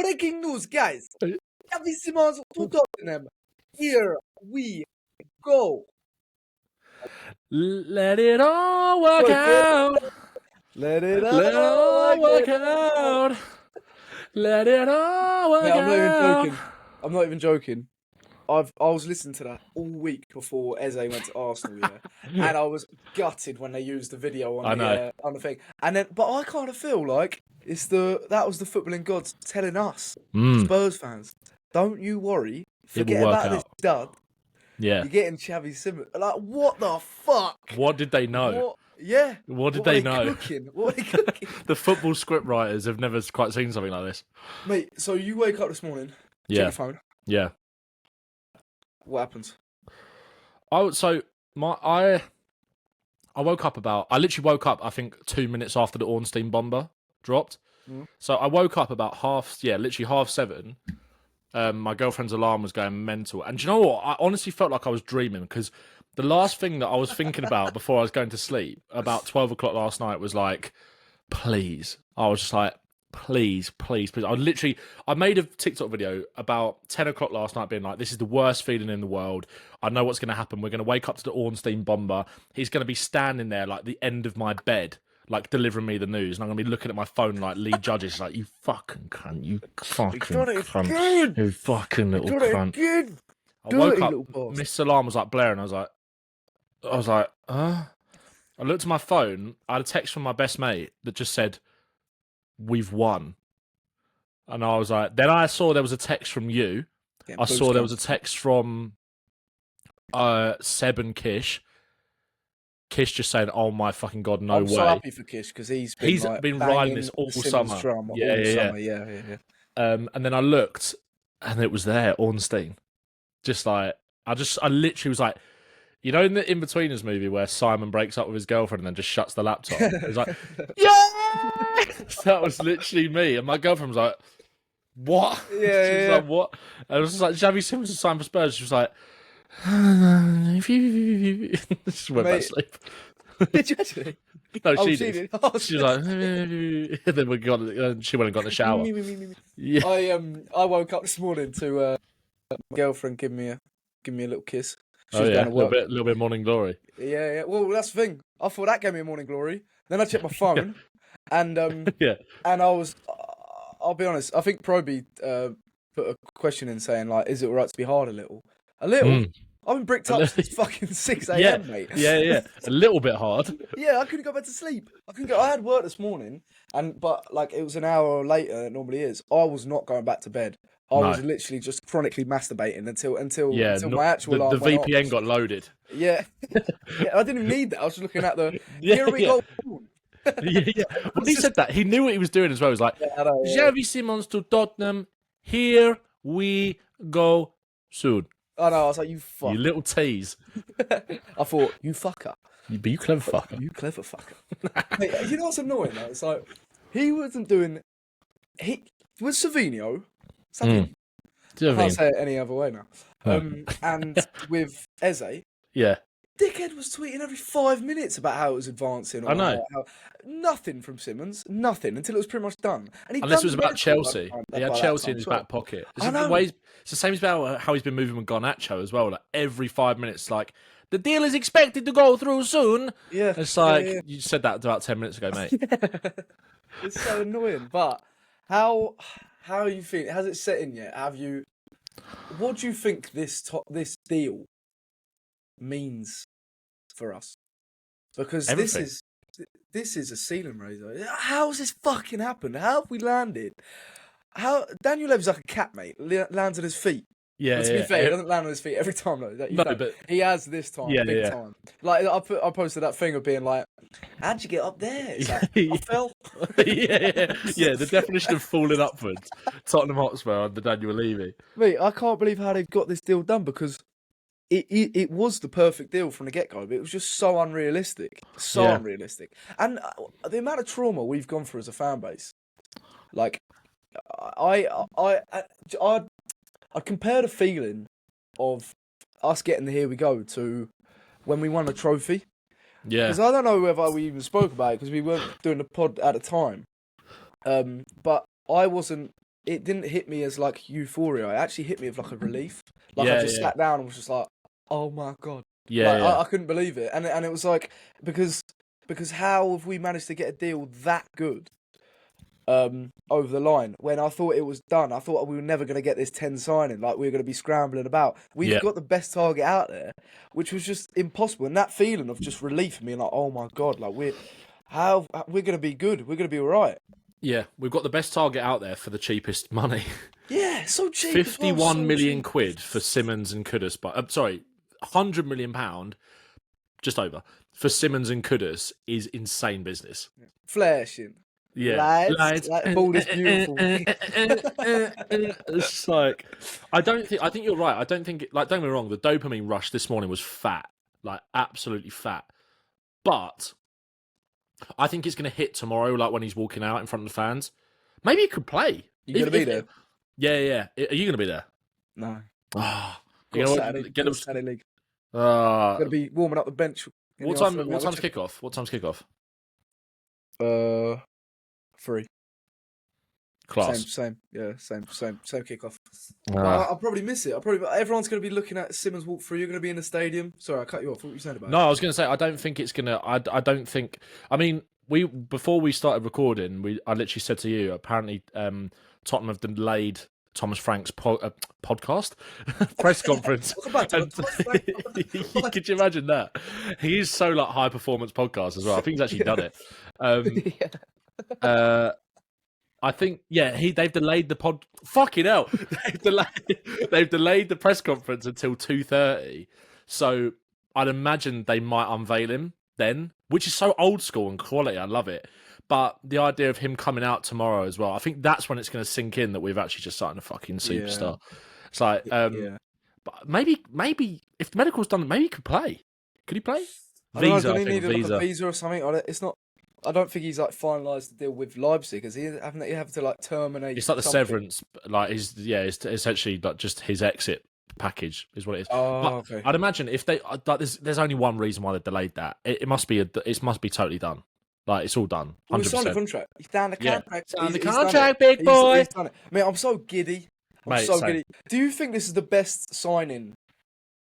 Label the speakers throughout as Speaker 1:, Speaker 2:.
Speaker 1: Breaking news, guys. Xavi Simons to Tottenham. Here we go.
Speaker 2: Let it all work out.
Speaker 1: Let it
Speaker 2: all work out. Let it all work out.
Speaker 1: I'm not even joking. I was listening to that all week before Eze went to Arsenal, yeah, and I was gutted when they used the video on the thing. And then, but I kind of feel like that was the footballing gods telling us, Spurs fans, don't you worry, forget about this dud.
Speaker 2: Yeah,
Speaker 1: you're getting Xavi Simons. Like, what the fuck?
Speaker 2: What did they know? What did they know?
Speaker 1: What are they cooking?
Speaker 2: The football script writers have never quite seen something like this.
Speaker 1: Mate, so you wake up this morning, check your phone.
Speaker 2: Yeah.
Speaker 1: What happens?
Speaker 2: I literally woke up, I think, 2 minutes after the Ornstein bomber dropped. So I woke up about literally 7:30. My girlfriend's alarm was going mental. And do you know what? I honestly felt like I was dreaming, because the last thing that I was thinking about before I was going to sleep, about 12 o'clock last night, was like, please. I was just like, please. I made a TikTok video about 10 o'clock last night being like, this is the worst feeling in the world. I know what's going to happen. We're going to wake up to the Ornstein bomber. He's going to be standing there like the end of my bed, like delivering me the news. And I'm going to be looking at my phone like Lee Judges, like, you fucking cunt. You fucking cunt. You fucking little cunt. I woke up, Miss Alarm was like blaring. I was like, huh? I looked at my phone. I had a text from my best mate that just said, we've won. And I was like, then I saw there was a text from you. I saw there was a text from Seb and Kish. Kish just saying, oh my fucking God, no way.
Speaker 1: I'm so happy for Kish, because he's
Speaker 2: been riding this all summer.
Speaker 1: Yeah.
Speaker 2: And then I looked, and it was there, Ornstein. Just like, I literally was like, you know, in the In-Betweeners movie where Simon breaks up with his girlfriend and then just shuts the laptop? He's like, yeah! That was literally me. And my girlfriend was like, what?
Speaker 1: Yeah,
Speaker 2: like, what? And it was just like, Xavi Simons was signed for Spurs. She was like, just went back to sleep.
Speaker 1: Did you actually?
Speaker 2: No, she did. She was like, and then she went and got in the shower.
Speaker 1: Yeah. I woke up this morning to my girlfriend give me a little kiss.
Speaker 2: A little bit morning glory.
Speaker 1: Yeah. Well, that's the thing. I thought that gave me a morning glory. Then I checked my phone, and and I'll be honest. I think Proby put a question in saying, like, is it alright to be hard a little? A little. I've been bricked up since fucking 6 a.m, mate.
Speaker 2: Yeah. A little bit hard.
Speaker 1: Yeah, I couldn't go back to sleep. I had work this morning, but like it was an hour later than it normally is. I was not going back to bed. I was literally just chronically masturbating until my actual alarm
Speaker 2: the VPN got loaded.
Speaker 1: Yeah. I didn't even need that. I was just looking at the here we go.
Speaker 2: Yeah. When he said that, he knew what he was doing as well. He was like, Xavi Simons to Tottenham, here we go soon.
Speaker 1: I know, I was like, you fuck.
Speaker 2: You little tease.
Speaker 1: I thought, you fucker.
Speaker 2: But you clever fucker.
Speaker 1: You clever fucker. Mate, you know what's annoying though? It's like, he wasn't doing... With Savinho... I can't say it any other way now. And with Eze...
Speaker 2: Yeah.
Speaker 1: Dickhead was tweeting every 5 minutes about how it was advancing.
Speaker 2: I know.
Speaker 1: Nothing from Simons. Nothing until it was pretty much done. And
Speaker 2: unless it was about Chelsea. He had Chelsea in his back pocket. It's the same about how he's been moving with Garnacho as well. Like every 5 minutes, like, the deal is expected to go through soon.
Speaker 1: Yeah.
Speaker 2: It's like, you said that about 10 minutes ago, mate.
Speaker 1: It's so annoying. But how are you feeling? Has it set in yet? What do you think this deal means for us? Because
Speaker 2: everything.
Speaker 1: this is a ceiling raiser. How's this fucking happened? How have we landed? How Daniel Levy's like a cat, mate. Lands on his feet.
Speaker 2: Yeah.
Speaker 1: But to be fair, he doesn't land on his feet every time though. But he has this time, big time. Like I posted that thing of being like, how'd you get up there? It's like, I fell.
Speaker 2: Yeah. The definition of falling upwards. Tottenham Hotspur under Daniel Levy.
Speaker 1: Mate, I can't believe how they've got this deal done, because it was the perfect deal from the get-go, but it was just so unrealistic. Unrealistic. And the amount of trauma we've gone through as a fan base, like, I'd compare the feeling of us getting the here we go to when we won a trophy.
Speaker 2: Yeah.
Speaker 1: Because I don't know whether we even spoke about it, because we weren't doing the pod at the time. But I wasn't it didn't hit me as like euphoria. It actually hit me with like a relief. Like
Speaker 2: Yeah,
Speaker 1: I just sat down and was just like, oh my God.
Speaker 2: Yeah,
Speaker 1: Like
Speaker 2: yeah.
Speaker 1: I couldn't believe it. And it was like, because how have we managed to get a deal that good over the line when I thought it was done? I thought we were never going to get this 10 signing. Like we were going to be scrambling about. We've got the best target out there, which was just impossible. And that feeling of just relief for me, like, oh my God, like we're going to be good. We're going to be all right.
Speaker 2: Yeah, we've got the best target out there for the cheapest money.
Speaker 1: Yeah, so cheap.
Speaker 2: 51 million
Speaker 1: cheap.
Speaker 2: quid for Simons and Kudus. But sorry, £100 million, just over, for Simons and Kudus is insane business.
Speaker 1: Flashing.
Speaker 2: Yeah,
Speaker 1: lights. Like, ball is beautiful.
Speaker 2: It's like, I think you're right. I don't think, like, don't get me wrong, the dopamine rush this morning was fat, like absolutely fat. But I think it's going to hit tomorrow, like when he's walking out in front of the fans. Maybe he could play.
Speaker 1: You going to be there?
Speaker 2: Yeah. Are you going to be there?
Speaker 1: No.
Speaker 2: You know
Speaker 1: Saturday,
Speaker 2: get him.
Speaker 1: Saturday league. Going to be warming up the bench.
Speaker 2: What time's kickoff? What time's kickoff?
Speaker 1: 3.
Speaker 2: Class.
Speaker 1: Same kickoff. I'll probably miss it. Everyone's going to be looking at Simons walk through. You're going to be in the stadium. Sorry, I cut you off. What were you saying about it?
Speaker 2: No, I was going to say I don't think it's going to. I don't think. I mean, before we started recording, I literally said to you, apparently Tottenham have delayed Thomas Frank's podcast press conference. Could you imagine that? He is so like high performance podcast as well. I think he's actually done it. I think they've delayed the pod. Fucking hell, they've delayed the press conference until 2:30. So I'd imagine they might unveil him then, which is so old school and quality. I love it. But the idea of him coming out tomorrow as well, I think that's when it's going to sink in that we've actually just signed a fucking superstar. Yeah. It's like, but maybe if the medical's done, maybe he could play. Could he play?
Speaker 1: Visa, I think, like a visa or something. It's not. I don't think he's like finalised the deal with Leipzig. Is he? Haven't you have to like terminate?
Speaker 2: It's like the severance, like it's essentially like just his exit package is what it is.
Speaker 1: Okay.
Speaker 2: I'd imagine if they like, there's only one reason why they delayed that. It must be totally done. Like it's all done. 100%.
Speaker 1: He's signed the contract. He's down the contract.
Speaker 2: Signed the contract, big boy.
Speaker 1: He's done it. I mean, I'm so giddy. Giddy. Do you think this is the best signing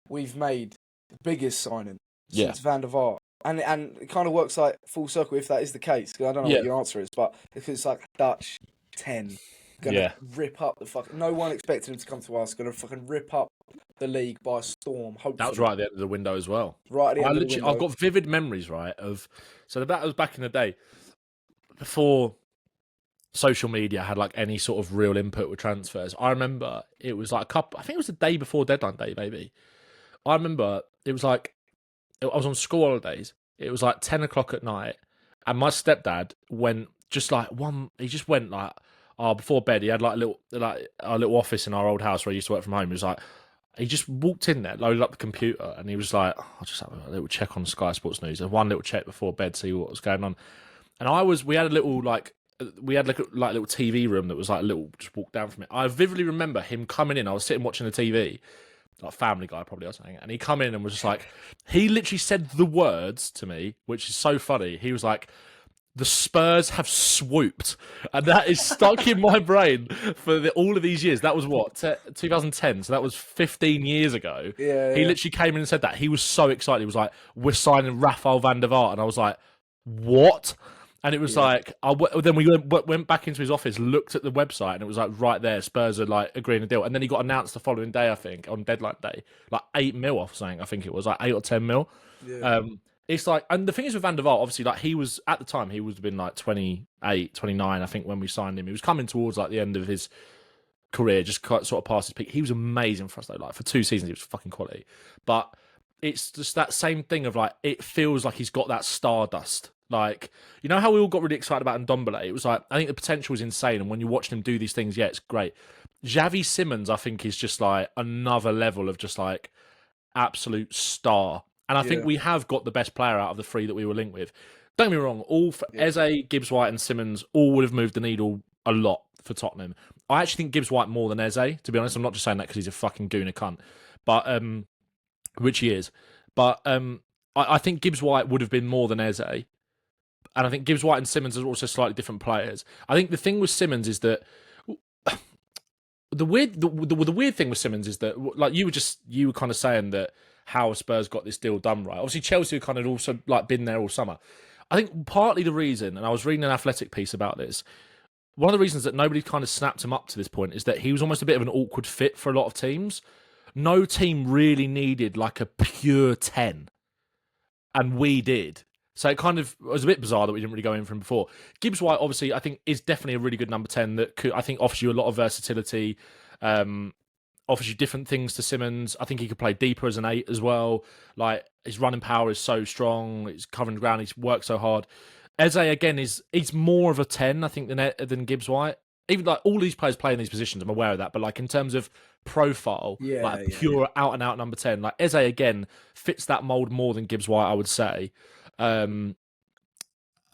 Speaker 1: we've made? The biggest signing since Van der Vaart? And it kind of works like full circle if that is the case. Because I don't know what your answer is, but it's like Dutch 10 gonna rip up the fucking. No one expected him to come to us. Gonna fucking rip up the league by storm. Hopefully.
Speaker 2: That was right at the end of the window as well.
Speaker 1: Right at the end of the window.
Speaker 2: I've got vivid memories, right, of so that was back in the day before social media had like any sort of real input with transfers. I remember it was like I think it was the day before deadline day, maybe. I remember it was like I was on school holidays. It was like 10 o'clock at night, and my stepdad went just like he just went like before bed. He had like a little office in our old house where he used to work from home. He was like, he just walked in there, loaded up the computer, and he was like, I'll just have a little check on Sky Sports News. One little check before bed, see what was going on. And we had a little little TV room that was like a little just walk down from it. I vividly remember him coming in. I was sitting watching the TV, like Family Guy probably or something, and he come in and was just like, he literally said the words to me, which is so funny. He was like, "The Spurs have swooped," and that is stuck in my brain for all of these years. That was what 2010, so that was 15 years ago.
Speaker 1: Yeah,
Speaker 2: he literally came in and said that. He was so excited. He was like, "We're signing Rafael van der Vaart," and I was like, "What?" And it was like, then we went back into his office, looked at the website, and it was like right there, Spurs are like agreeing a deal. And then he got announced the following day, I think, on deadline day, like 8 mil off something. I think it was like 8 or 10 mil.
Speaker 1: Yeah.
Speaker 2: It's like, and the thing is with Van der Vaart, obviously, like he was at the time, he would have been like 28, 29, I think, when we signed him. He was coming towards like the end of his career, just sort of past his peak. He was amazing for us though. Like for 2 seasons, he was fucking quality. But it's just that same thing of like, it feels like he's got that stardust. Like, you know how we all got really excited about Ndombele? It was like, I think the potential is insane. And when you watch him do these things, it's great. Xavi Simons, I think, is just like another level of just like absolute star. And I think we have got the best player out of the 3 that we were linked with. Don't get me wrong, Eze, Gibbs White and Simons all would have moved the needle a lot for Tottenham. I actually think Gibbs White more than Eze, to be honest. I'm not just saying that because he's a fucking gooner cunt, but which he is. But I think Gibbs White would have been more than Eze. And I think Gibbs White and Simons are also slightly different players. I think the thing with Simons is that the weird thing with Simons is that, like, you were kind of saying that how Spurs got this deal done right. Obviously, Chelsea have kind of also like been there all summer. I think partly the reason, and I was reading an Athletic piece about this, one of the reasons that nobody kind of snapped him up to this point is that he was almost a bit of an awkward fit for a lot of teams. No team really needed like a pure 10, and we did. So it kind of was a bit bizarre that we didn't really go in for him before. Gibbs White, obviously, I think is definitely a really good number 10 that I think offers you a lot of versatility, offers you different things to Simons. I think he could play deeper as an 8 as well. Like, his running power is so strong. He's covering the ground. He's worked so hard. Eze, again, he's more of a 10, I think, than Gibbs White. Even like all these players play in these positions, I'm aware of that. But like in terms of profile, like a pure out and out number 10, like Eze again fits that mold more than Gibbs White, I would say.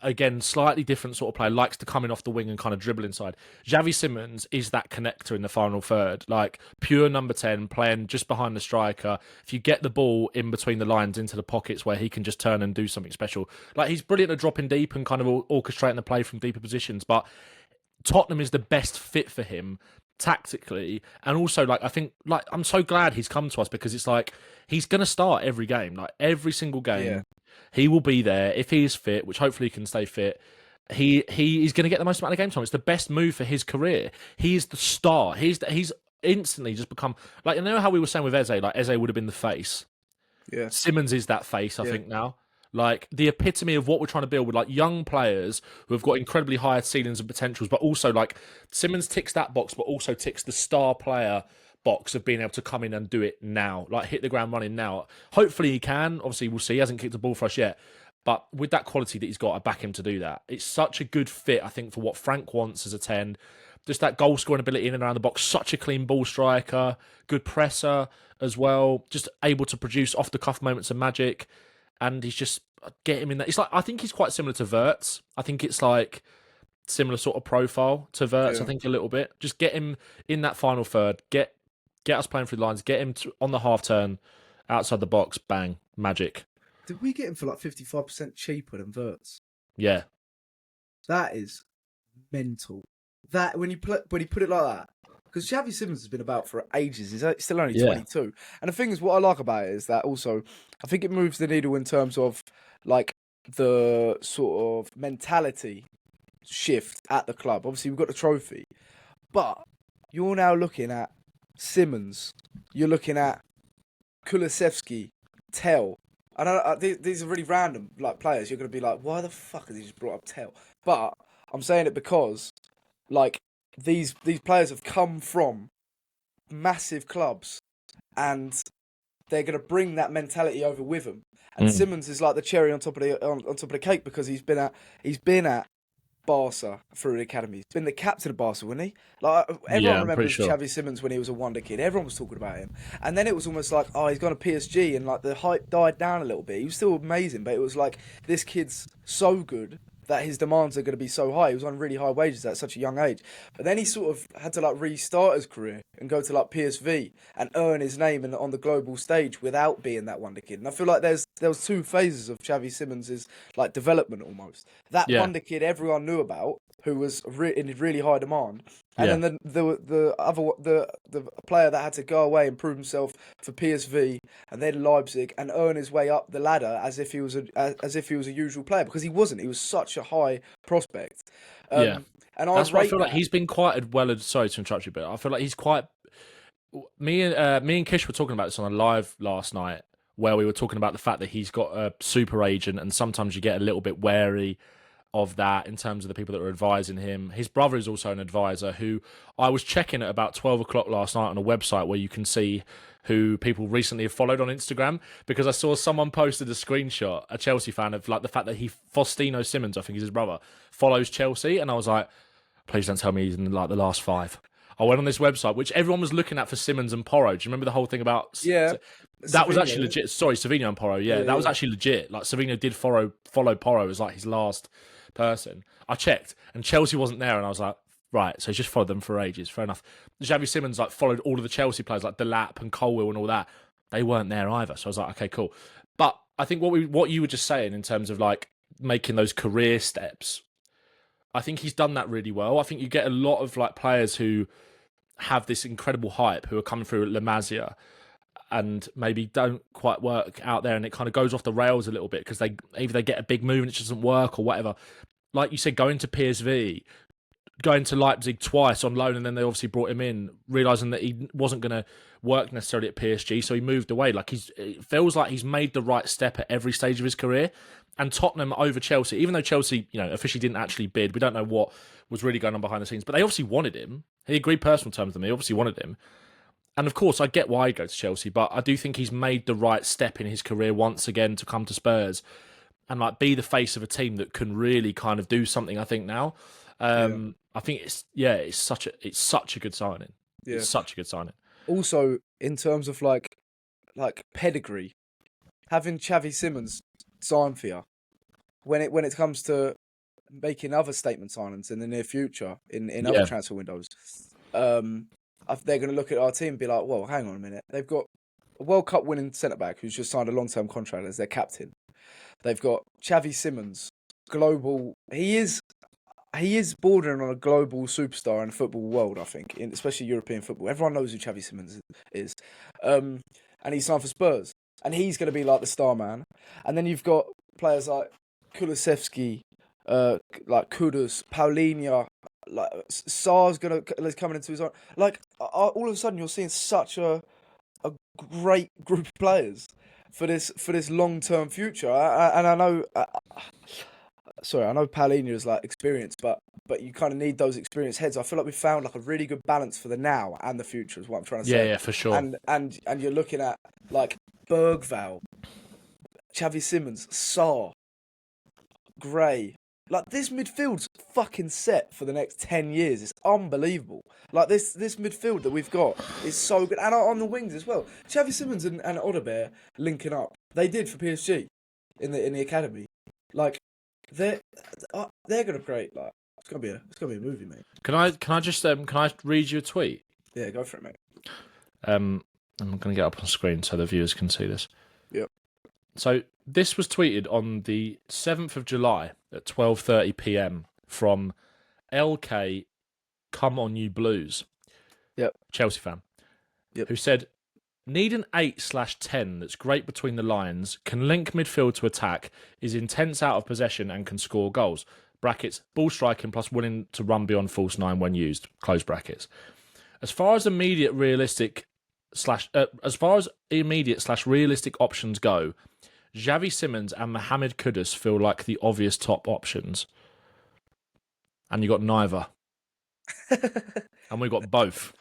Speaker 2: Again, slightly different sort of player, likes to come in off the wing and kind of dribble inside. Xavi Simons is that connector in the final third, like pure number 10, playing just behind the striker. If you get the ball in between the lines into the pockets where he can just turn and do something special. Like, he's brilliant at dropping deep and kind of orchestrating the play from deeper positions, but Tottenham is the best fit for him tactically, and also like I think like I'm so glad he's come to us, because it's like he's going to start every game, like every single game. He will be there if he is fit, which hopefully he can stay fit. He is going to get the most amount of game time. It's the best move for his career. He is the star. He's instantly just become like, you know how we were saying with Eze, like Eze would have been the face.
Speaker 1: Yeah,
Speaker 2: Simons is that face, I think now. Like, the epitome of what we're trying to build with like young players who have got incredibly high ceilings and potentials, but also like Simons ticks that box, but also ticks the star player box of being able to come in and do it now, like hit the ground running now. Hopefully he can. Obviously, we'll see. He hasn't kicked the ball for us yet. But with that quality that he's got, I back him to do that. It's such a good fit, I think, for what Frank wants as a 10. Just that goal scoring ability in and around the box. Such a clean ball striker. Good presser as well. Just able to produce off the cuff moments of magic. And he's just get him in that. It's like, I think he's quite similar to Vaart. I think it's like similar sort of profile to Vaart. I think a little bit. Just get him in that final third. Get us playing through the lines. Get him on the half turn, outside the box. Bang, magic.
Speaker 1: Did we get him for like 55% cheaper than Vaart?
Speaker 2: Yeah,
Speaker 1: that is mental. That when you put it like that, because Xavi Simons has been about for ages. He's still only 22. And the thing is, what I like about it is that also, I think it moves the needle in terms of like the sort of mentality shift at the club. Obviously, we've got the trophy, but you're now looking at Simons. You're looking at Kulusevski, Tell. And these are really random like players. You're going to be like, why the fuck has he just brought up Tell? But I'm saying it because like these players have come from massive clubs, and they're going to bring that mentality over with them. And Simons is like the cherry on top of the cake, because he's been at Barca through the academy. He's been the captain of Barca, wasn't he? Like, everyone remembers Xavi Simons when he was a wonder kid. Everyone was talking about him. And then it was almost like, oh, he's gone to PSG, and like the hype died down a little bit. He was still amazing, but it was like, this kid's so good that his demands are going to be so high. He was on really high wages at such a young age. But then he sort of had to like restart his career and go to like PSV and earn his name on the global stage without being that wonder kid. And I feel like there was two phases of Xavi Simons' like development almost. That wonder kid everyone knew about, who was in really high demand. And then the player that had to go away and prove himself for PSV and then Leipzig and earn his way up the ladder as if he was a usual player, because he wasn't. He was such a high prospect. And
Speaker 2: that's why I feel like he's been quite well. Sorry to interrupt you, but I feel like he's quite. Me and Kish were talking about this on a live last night, where we were talking about the fact that he's got a super agent, and sometimes you get a little bit wary of that in terms of the people that are advising him. His brother is also an advisor, who I was checking at about 12 o'clock last night on a website where you can see who people recently have followed on Instagram, because I saw someone posted a screenshot, a Chelsea fan, of like the fact that Faustino Simons, I think is his brother, follows Chelsea, and I was like, please don't tell me he's in like the last 5. I went on this website, which everyone was looking at for Simons and Porro. Do you remember the whole thing about...
Speaker 1: Yeah.
Speaker 2: That was actually legit. Sorry, Savinho and Porro. Yeah, that was actually legit. Like, Savinho did follow Porro as like his last person. I checked, and Chelsea wasn't there, and I was like, right, so he's just followed them for ages. Fair enough. Xavi Simons like followed all of the Chelsea players, like Delap and Colwill and all that. They weren't there either. So I was like, okay, cool. But I think what you were just saying in terms of like making those career steps, I think he's done that really well. I think you get a lot of like players who have this incredible hype who are coming through at La Masia and maybe don't quite work out there, and it kind of goes off the rails a little bit because either they get a big move and it just doesn't work or whatever. Like you said, going to PSV, going to Leipzig twice on loan, and then they obviously brought him in, realising that he wasn't going to work necessarily at PSG, so he moved away. Like it feels like he's made the right step at every stage of his career. And Tottenham over Chelsea, even though Chelsea, officially didn't actually bid, we don't know what was really going on behind the scenes, but they obviously wanted him. He agreed personal terms with them. He obviously wanted him. And of course, I get why he'd go to Chelsea, but I do think he's made the right step in his career once again to come to Spurs and like be the face of a team that can really kind of do something. I think now, I think it's such a good signing. Yeah. It's such a good signing.
Speaker 1: Also, in terms of like pedigree, having Xavi Simons sign for you when it comes to making other statement signings in the near future in other transfer windows, they're going to look at our team and be like, "Whoa, hang on a minute! They've got a World Cup winning centre back who's just signed a long-term contract as their captain. They've got Xavi Simons, global. He is bordering on a global superstar in the football world, I think, especially European football. Everyone knows who Xavi Simons is. And he's signed for Spurs. And he's going to be like the star man. And then you've got players like Kulusevski, like Kudus, Paulinho, like Sar's coming into his own. Like, all of a sudden, you're seeing such a great group of players for this long-term future. And I know... I know Paulinho is like experienced, but you kind of need those experienced heads. I feel like we found like a really good balance for the now and the future is what I'm trying to say.
Speaker 2: Yeah, for sure.
Speaker 1: And you're looking at like Bergvall, Xavi Simons, Sarr, Gray. Like this midfield's fucking set for the next 10 years. It's unbelievable. Like this midfield that we've got is so good. And on the wings as well. Xavi Simons and Odegaard linking up. They did for PSG in the academy. Like they're gonna create like it's gonna be a movie, mate.
Speaker 2: Can I just read you a tweet?
Speaker 1: Yeah, go for it, mate.
Speaker 2: I'm gonna get up on screen so the viewers can see this.
Speaker 1: Yep.
Speaker 2: So this was tweeted on the 7th of July at 12:30 p.m. from LK Come On You Blues.
Speaker 1: Yep.
Speaker 2: Chelsea fan.
Speaker 1: Yep.
Speaker 2: Who said, "Need an 8/10 that's great between the lines, can link midfield to attack, is intense out of possession and can score goals. Brackets, ball striking plus willing to run beyond false nine when used. Close brackets. As far as immediate / realistic options go, Xavi Simons and Mohamed Kudus feel like the obvious top options." And you got neither. And we got both.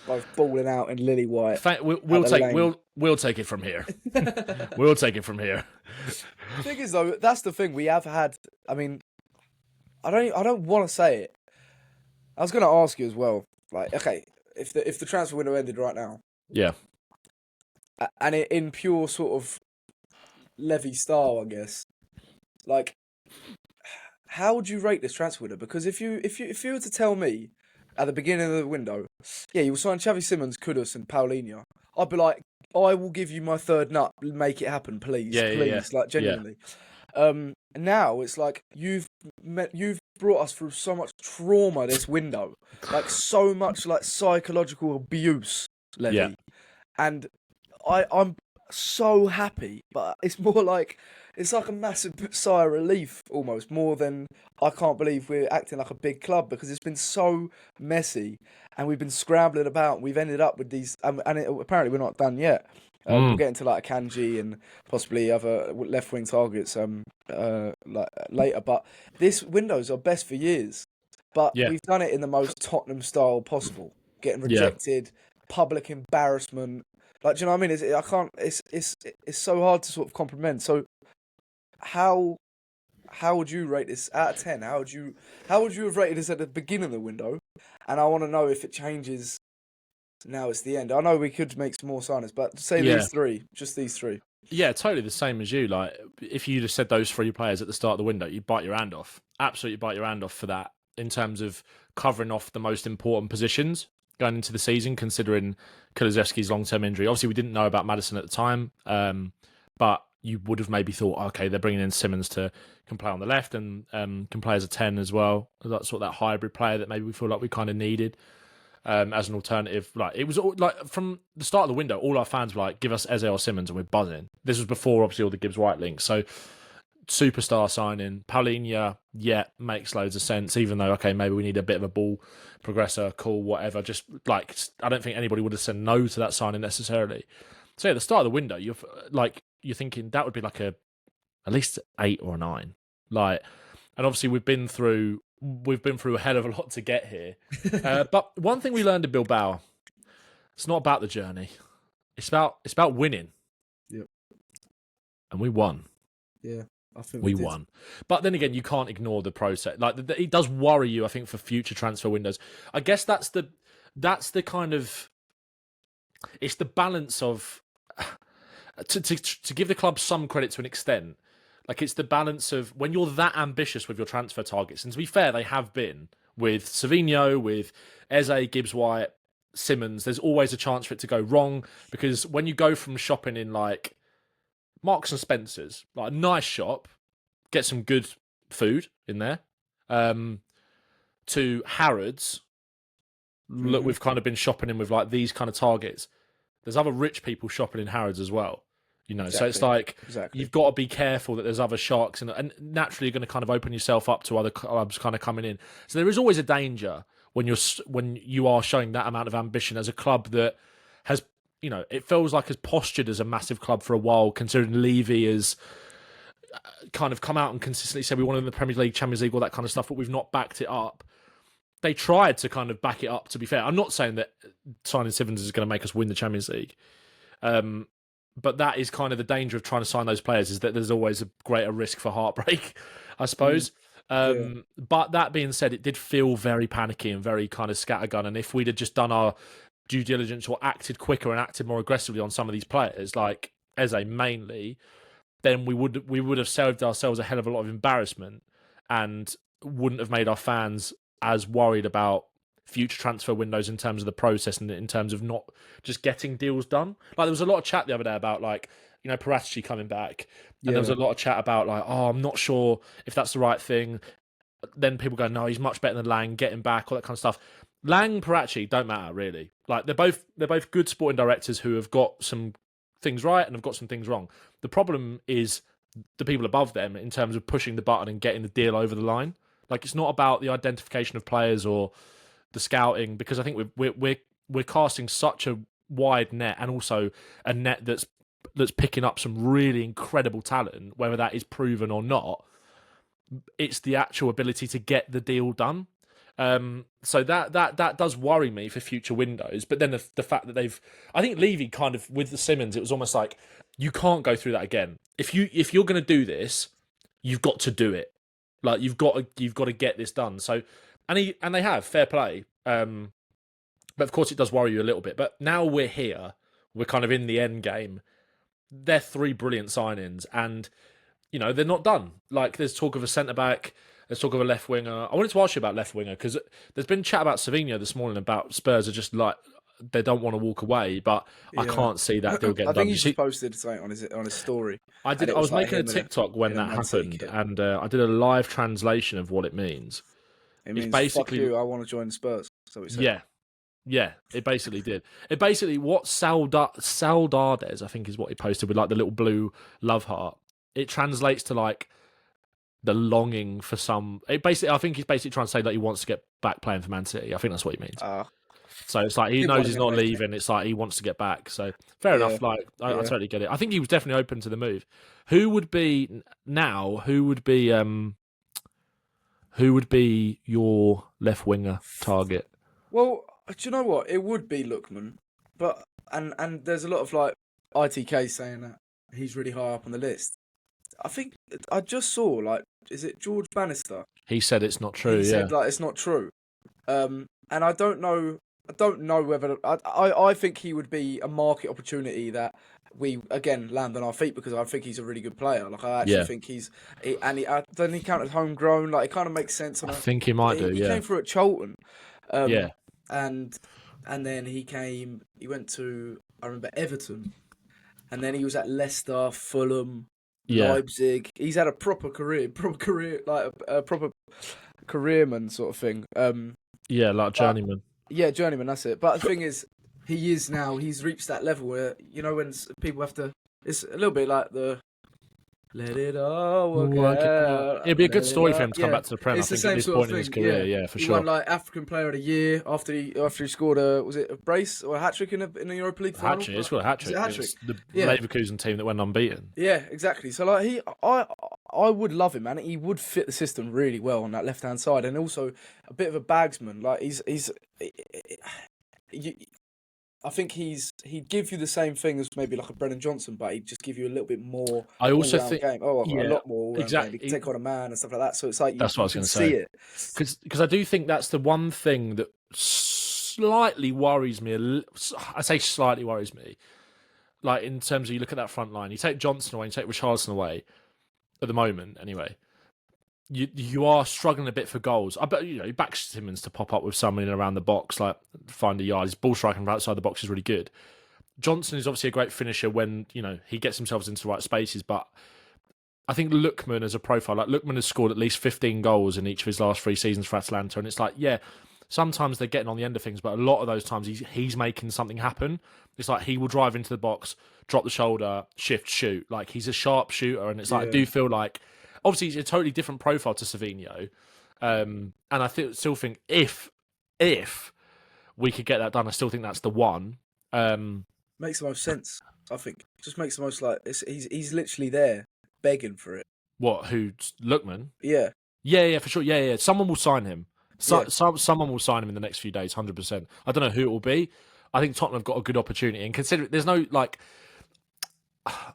Speaker 1: Both balling out in lily white.
Speaker 2: We'll take it from here. We'll take it from here.
Speaker 1: The thing is, though, that's the thing we have had. I mean, I don't want to say it. I was going to ask you as well. Like, okay, if the transfer window ended right now,
Speaker 2: yeah,
Speaker 1: and it in pure sort of Levy style, I guess. Like, how would you rate this transfer window? Because if you were to tell me at the beginning of the window, yeah, you'll sign Xavi Simons, Kudus, and Paulinho, I'd be like, I will give you my third nut. Make it happen, please, please, like genuinely. Yeah. Now it's like you've brought us through so much trauma this window, like so much like psychological abuse, Levy, yeah. And I'm so happy, but it's more like it's like a massive sigh of relief, almost more than I can't believe we're acting like a big club, because it's been so messy and we've been scrambling about. We've ended up with these, apparently we're not done yet. We'll get into like Akanji and possibly other left wing targets later. But this window's our best for years. But we've done it in the most Tottenham style possible, getting rejected, public embarrassment. Like, do you know what I mean? It's so hard to sort of comprehend. So, how would you rate this out of 10? How would you have rated this at the beginning of the window? And I want to know if it changes now it's the end. I know we could make some more signings, but say these three, just these three. Yeah,
Speaker 2: totally the same as you. Like, if you'd have said those three players at the start of the window, you'd bite your hand off. Absolutely bite your hand off for that, in terms of covering off the most important positions going into the season, considering Kulusevski's long-term injury. Obviously, we didn't know about Maddison at the time, but you would have maybe thought, okay, they're bringing in Simons can play on the left and can play as a 10 as well. That's sort of that hybrid player that maybe we feel like we kind of needed. as an alternative. Like it was like from the start of the window, all our fans were like, "Give us Eze or Simons," and we're buzzing. This was before obviously all the Gibbs White links. So superstar signing, Paulinho, makes loads of sense. Even though maybe we need a bit of a ball progressor, cool, whatever. Just like I don't think anybody would have said no to that signing necessarily. So at the start of the window, you're thinking that would be like at least 8 or 9, like, and obviously we've been through a hell of a lot to get here. But one thing we learned in Bilbao, it's not about the journey, it's about winning.
Speaker 1: Yep.
Speaker 2: And we won.
Speaker 1: Yeah, I think
Speaker 2: we won. But then again, you can't ignore the process. Like it does worry you, I think, for future transfer windows. I guess that's the kind of, it's the balance of to give the club some credit to an extent. Like it's the balance of when you're that ambitious with your transfer targets, and to be fair, they have been with Savinho, with Eze, Gibbs White, Simons. There's always a chance for it to go wrong, because when you go from shopping in like Marks and Spencer's, like a nice shop, get some good food in there, to Harrods, look, we've kind of been shopping in with like these kind of targets. There's other rich people shopping in Harrods as well. Exactly. So it's like you've got to be careful that there's other sharks, and naturally you're going to kind of open yourself up to other clubs kind of coming in. So there is always a danger when you are showing that amount of ambition as a club that has, it feels like has postured as a massive club for a while, considering Levy has kind of come out and consistently said we want to win the Premier League, Champions League, all that kind of stuff, but we've not backed it up. They tried to kind of back it up, to be fair. I'm not saying that signing Simons is going to make us win the Champions League. But that is kind of the danger of trying to sign those players, is that there's always a greater risk for heartbreak, I suppose. But that being said, it did feel very panicky and very kind of scattergun. And if we'd have just done our due diligence or acted quicker and acted more aggressively on some of these players, like Eze mainly, then we would have saved ourselves a hell of a lot of embarrassment and wouldn't have made our fans as worried about future transfer windows in terms of the process and in terms of not just getting deals done. Like there was a lot of chat the other day about Paratici coming back, and there was a lot of chat about I'm not sure if that's the right thing. Then people go, no, he's much better than Lang, get him back, all that kind of stuff. Lang, Parachi don't matter really. Like they're both good sporting directors who have got some things right and have got some things wrong. The problem is the people above them in terms of pushing the button and getting the deal over the line. Like it's not about the identification of players or the scouting, because I think we're casting such a wide net, and also a net that's picking up some really incredible talent, whether that is proven or not. It's the actual ability to get the deal done. So that does worry me for future windows. But then the fact that I think Levy kind of with the Simons, it was almost like you can't go through that again. If you're going to do this, you've got to do it. Like you've got to get this done. So. And they have, fair play. But of course it does worry you a little bit. But now we're here. We're kind of in the end game. They're 3 brilliant signings, and they're not done. Like there's talk of a centre-back, there's talk of a left winger. I wanted to ask you about left winger, because there's been chat about Savinho this morning about Spurs are just like, they don't want to walk away, but I can't see that deal getting done.
Speaker 1: I think he posted something on his story.
Speaker 2: I did. I was making a TikTok when that happened, and I did a live translation of what it means.
Speaker 1: It means, basically, fuck you, I want to join the Spurs. So he said.
Speaker 2: Yeah, it basically did. It basically, what Saudades, I think is what he posted with like the little blue love heart. It translates to like the longing for some. I think he's basically trying to say that he wants to get back playing for Man City. I think that's what he means. So it's like he knows he's not leaving. It's like he wants to get back. So fair enough. Like I totally get it. I think he was definitely open to the move. Who would be your left winger target?
Speaker 1: Well, do you know what? It would be Lookman, but and there's a lot of like ITK saying that he's really high up on the list. I think I just saw is it George Bannister?
Speaker 2: He said it's not true.
Speaker 1: He said it's not true. And I don't know whether I think he would be a market opportunity that we again land on our feet, because I think he's a really good player. Like I actually think then he counted homegrown. Like it kind of makes sense.
Speaker 2: I think he might do.
Speaker 1: He came through at Charlton. And then he went to, I remember, Everton, and then he was at Leicester, Fulham, Leipzig. He's had a proper career, like a proper careerman sort of thing.
Speaker 2: Like a journeyman.
Speaker 1: Yeah, journeyman. That's it. But the thing is, he's reached that level where when people have to. It's a little bit like the. Let it all work out.
Speaker 2: It'd be a good story for him to come back to the Prem.
Speaker 1: It's
Speaker 2: I think at this point in his career, for
Speaker 1: he
Speaker 2: sure.
Speaker 1: He won like African Player of the Year after he scored a brace or a hat trick in the Europa League final.
Speaker 2: He's got a hat trick.
Speaker 1: It's
Speaker 2: the Leverkusen team that went unbeaten.
Speaker 1: Yeah, exactly. So like I would love him, man. He would fit the system really well on that left hand side, and also a bit of a bagsman. Like I think he'd give you the same thing as maybe like a Brennan Johnson, but he'd just give you a little bit more.
Speaker 2: I also think
Speaker 1: a lot more.
Speaker 2: Exactly,
Speaker 1: he can take on a man and stuff like that. So it's like
Speaker 2: that's what I was going to say. Because I do think that's the one thing that slightly worries me. I say slightly worries me. Like in terms of you look at that front line, you take Johnson away, you take Richarlison away. At the moment, anyway. You are struggling a bit for goals. I bet you back Simons to pop up with someone around the box, like find a yard. His ball striking from outside the box is really good. Johnson is obviously a great finisher when he gets himself into the right spaces. But I think Lookman as a profile, like Lookman has scored at least 15 goals in each of his last 3 seasons for Atalanta, and it's like sometimes they're getting on the end of things, but a lot of those times he's making something happen. It's like he will drive into the box, drop the shoulder, shift, shoot. Like he's a sharp shooter, and it's like I do feel like. Obviously, he's a totally different profile to Savinho, and I still think if we could get that done, I still think that's the one.
Speaker 1: Makes the most sense. I think just makes the most he's literally there begging for it.
Speaker 2: What? Who's Lookman?
Speaker 1: Yeah,
Speaker 2: for sure. Yeah. Someone will sign him. Someone will sign him in the next few days, 100%. I don't know who it will be. I think Tottenham have got a good opportunity, and consider there's no like.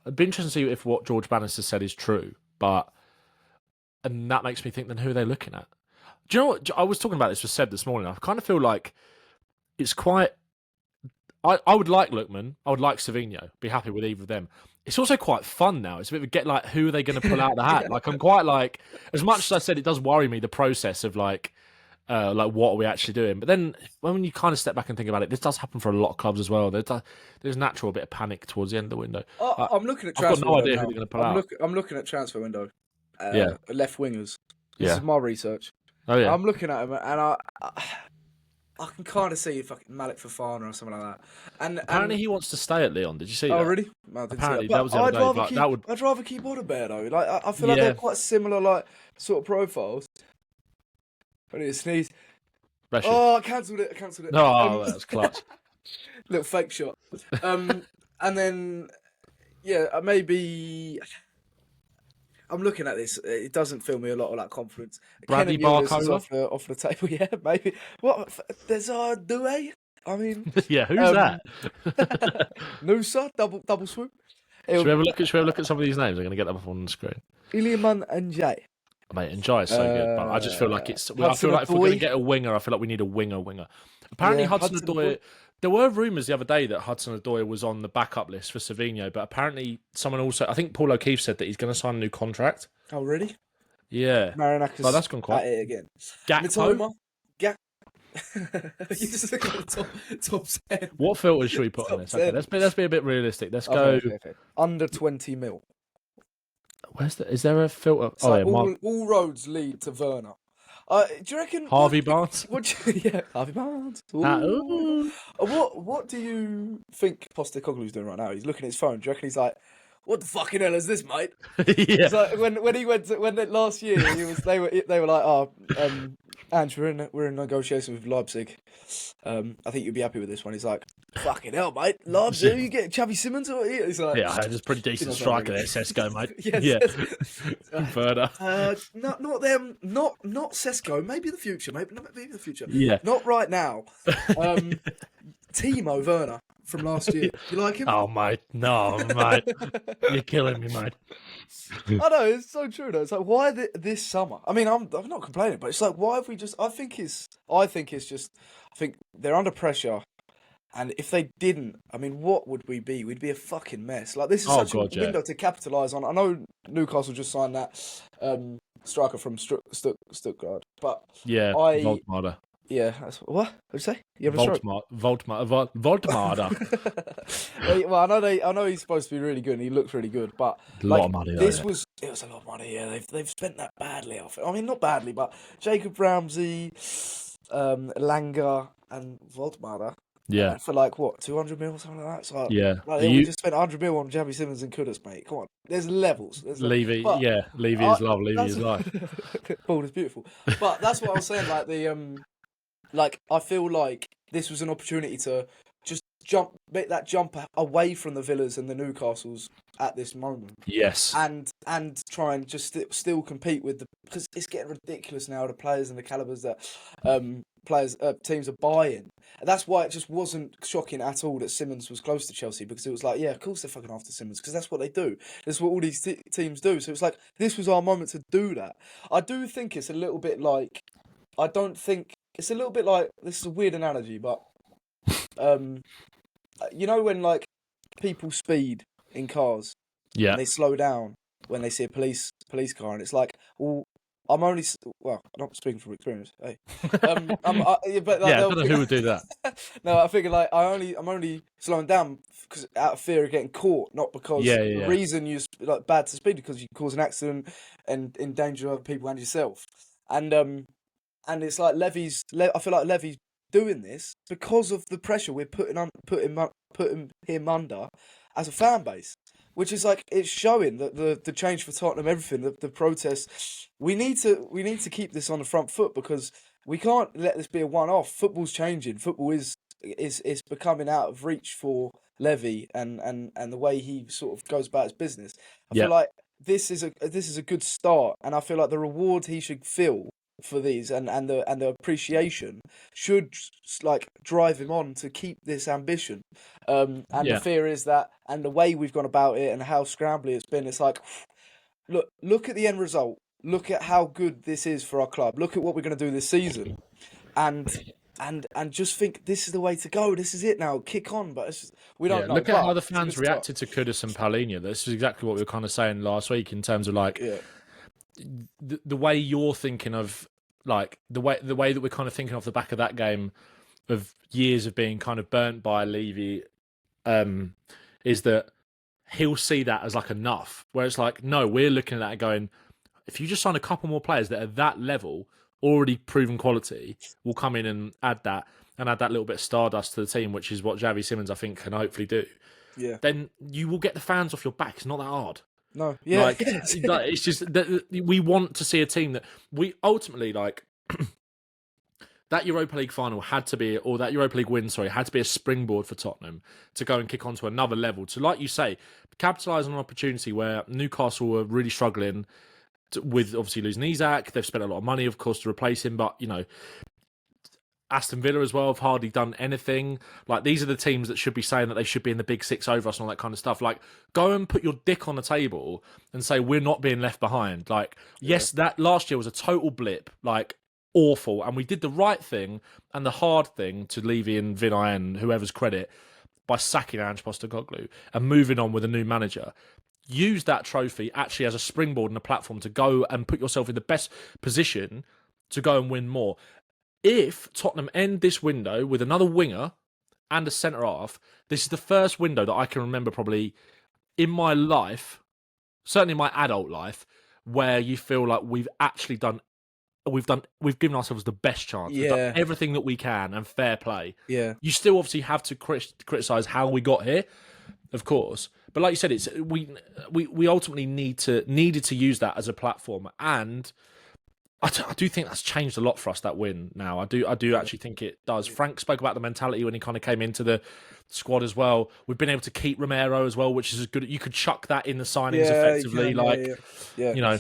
Speaker 2: It'd be interesting to see if what George Bannister said is true, but. And that makes me think, then who are they looking at? Do you know what? I was talking about this with Seb this morning. I kind of feel like it's quite... I would like Lookman. I would like Savinho. Be happy with either of them. It's also quite fun now. It's a bit of a get like, who are they going to pull out of the hat? Like, I'm quite like... As much as I said, it does worry me, the process of like what are we actually doing? But then when you kind of step back and think about it, this does happen for a lot of clubs as well. There's natural bit of panic towards the end of the window.
Speaker 1: I'm looking at transfer window.
Speaker 2: I've got no idea who they're going to pull out.
Speaker 1: I'm looking at transfer window. Left wingers. This is my research.
Speaker 2: Oh yeah.
Speaker 1: I'm looking at him, and I can kind of see fucking Malik Fofana or something like that. And
Speaker 2: apparently he wants to stay at Lyon. Did you see that?
Speaker 1: Oh really?
Speaker 2: Apparently that was the other day.
Speaker 1: I'd rather keep Odebear though. Like I feel like they're quite similar, like sort of profiles. I need to sneeze. Oh, I cancelled it.
Speaker 2: No, that's clutch.
Speaker 1: Little fake shot. And then maybe. I'm looking at this. It doesn't fill me a lot of that confidence.
Speaker 2: Bradley Barcola
Speaker 1: off the table. Yeah, maybe. What? There's Doué. I mean,
Speaker 2: yeah. Who's that?
Speaker 1: Nusa double swoop.
Speaker 2: Should we have a look at some of these names? I'm going to get them up on the screen.
Speaker 1: Iliman and Jay.
Speaker 2: Mate, and Jai is so good, but I just feel like it's. I feel like if we're going to get a winger, I feel like we need a winger. Apparently, Hudson-Odoi. There were rumours the other day that Hudson-Odoi was on the backup list for Savinho, but apparently someone also... I think Paul O'Keefe said that he's going to sign a new contract.
Speaker 1: Oh, really?
Speaker 2: Yeah.
Speaker 1: Marinakis
Speaker 2: that's gone quite...
Speaker 1: at it again.
Speaker 2: Gakpo?
Speaker 1: You just look at the top 10.
Speaker 2: What filters should we put on this? Okay, let's be a bit realistic. Let's go...
Speaker 1: Okay. Under 20 mil.
Speaker 2: Is there a filter?
Speaker 1: All roads lead to Werner. Do you reckon
Speaker 2: Harvey Barnes?
Speaker 1: Harvey Barnes.
Speaker 2: Ooh.
Speaker 1: What do you think Postecoglou's doing right now? He's looking at his phone. Do you reckon he's like, what the fucking hell is this, mate?
Speaker 2: Yeah.
Speaker 1: Like when he went last year, they were like, Ange, we're in negotiations with Leipzig. I think you'd be happy with this one. He's like, fucking hell, mate. Leipzig, you get Xavi Simons or he's like,
Speaker 2: yeah, it's a pretty decent striker there, Sesko, mate.
Speaker 1: Yeah.
Speaker 2: Further.
Speaker 1: Not them, not Sesko. Maybe the future. Maybe the future.
Speaker 2: Yeah.
Speaker 1: Not right now. Timo Werner from last year. You like him?
Speaker 2: Oh, mate. No, mate. You're killing me, mate.
Speaker 1: I know, it's so true though. It's like, why this summer? I mean, I'm not complaining, but it's like, why have we just... I think they're under pressure. And if they didn't, I mean, what would we be? We'd be a fucking mess. Like, this is such a window to capitalise on. I know Newcastle just signed that striker from Stuttgart, but...
Speaker 2: Yeah, Voltmarder.
Speaker 1: Yeah, that's what? What'd you say? You have a stroke?
Speaker 2: Voltmarder.
Speaker 1: Well, I know he's supposed to be really good, and he looks really good, but
Speaker 2: a lot of money.
Speaker 1: It was a lot of money. Yeah, they've spent that badly off it. I mean, not badly, but Jacob Ramsey, Langer, and Voltmara.
Speaker 2: Yeah.
Speaker 1: For like what, 200 mil or something like that. So
Speaker 2: Yeah.
Speaker 1: we just spent 100 mil on Xavi Simons and Kudus, mate. Come on, there's levels.
Speaker 2: Levy,
Speaker 1: but
Speaker 2: Levy is love. Levy is life.
Speaker 1: Bald is beautiful. But that's what I was saying. Like like I feel like this was an opportunity to just make that jump away from the Villas and the Newcastles at this moment.
Speaker 2: Yes.
Speaker 1: And try and just still compete with because it's getting ridiculous now, the players and the calibers that teams are buying. And that's why it just wasn't shocking at all that Simons was close to Chelsea, because it was like, yeah, of course they're fucking after Simons, because that's what they do. That's what all these teams do. So it's like, this was our moment to do that. I do think it's a little bit like, it's a little bit like, this is a weird analogy, but you know when like people speed in cars, and they slow down when they see a police car, and it's like, well, I'm not speaking from experience. Hey, but like,
Speaker 2: I don't know who would do that.
Speaker 1: No, I figure like I'm only slowing down because out of fear of getting caught, not because the reason you're like bad to speed, because you cause an accident and endanger other people and yourself. And it's like I feel like Levy's doing this because of the pressure we're putting him under as a fan base. Which is like, it's showing that the change for Tottenham, everything, the protests. We need to keep this on the front foot, because we can't let this be a one-off. Football's changing. Football is becoming out of reach for Levy and the way he sort of goes about his business. I feel like this is a good start, and I feel like the reward he should feel for these and the appreciation should like drive him on to keep this ambition. The fear is that, and the way we've gone about it and how scrambly it's been, it's like, look at the end result. Look at how good this is for our club. Look at what we're going to do this season, and just think this is the way to go. This is it now. Kick on, but we don't know.
Speaker 2: Look at how the fans reacted to Kudus and Paulinho. This is exactly what we were kind of saying last week in terms of like. Yeah. The way you're thinking of, like the way that we're kind of thinking off the back of that game of years of being kind of burnt by Levy, is that he'll see that as like enough. Where it's like, no, we're looking at that and going, if you just sign a couple more players that are that level, already proven quality, will come in and add that little bit of stardust to the team, which is what Xavi Simons I think can hopefully do. Yeah. Then you will get the fans off your back. It's not that hard.
Speaker 1: No, yeah,
Speaker 2: it's just that we want to see a team that we ultimately like. That Europa League final had to be, or that Europa League win, had to be a springboard for Tottenham to go and kick on to another level. To, like you say, capitalise on an opportunity where Newcastle were really struggling with obviously losing Isak. They've spent a lot of money, of course, to replace him, but you know. Aston Villa as well have hardly done anything. Like, these are the teams that should be saying that they should be in the big six over us and all that kind of stuff. Like, go and put your dick on the table and say we're not being left behind. Like, yes, that last year was a total blip, like awful, and we did the right thing and the hard thing to Levy and Vinay and whoever's credit by sacking Ange Postecoglou and moving on with a new manager. Use that trophy actually as a springboard and a platform to go and put yourself in the best position to go and win more. If Tottenham end this window with another winger and a centre-half, this is the first window that I can remember probably in my life, certainly my adult life, where you feel like we've given ourselves the best chance. We've done everything that we can and fair play. Yeah. You still obviously have to criticise how we got here, of course. But like you said, it's we ultimately needed to use that as a platform, and I do think that's changed a lot for us, that win now. I do actually think it does. Frank spoke about the mentality when he kind of came into the squad as well. We've been able to keep Romero as well, which is good. You could chuck that in the signings effectively. You know,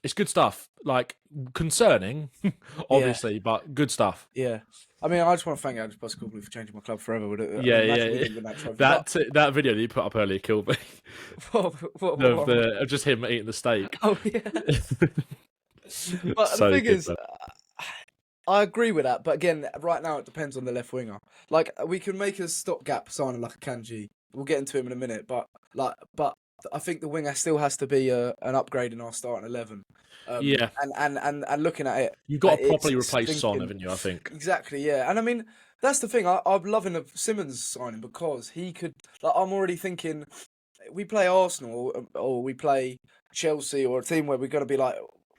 Speaker 2: it's good stuff. Like, concerning, obviously, but good stuff.
Speaker 1: Yeah. I mean, I just want to thank Ange Postecoglou for changing my club forever.
Speaker 2: That video that you put up earlier killed me. Of just him eating the steak.
Speaker 1: Oh, yeah. But the thing is, I agree with that. But again, right now it depends on the left winger. Like, we can make a stopgap signing like Akanji. We'll get into him in a minute. But I think the winger still has to be an upgrade in our starting 11. And looking at it,
Speaker 2: you've got to properly replace Son, haven't you? I think
Speaker 1: exactly. Yeah, and I mean that's the thing. I'm loving the Simons signing because he could. Like, I'm already thinking, we play Arsenal or we play Chelsea or a team where we're going to be like,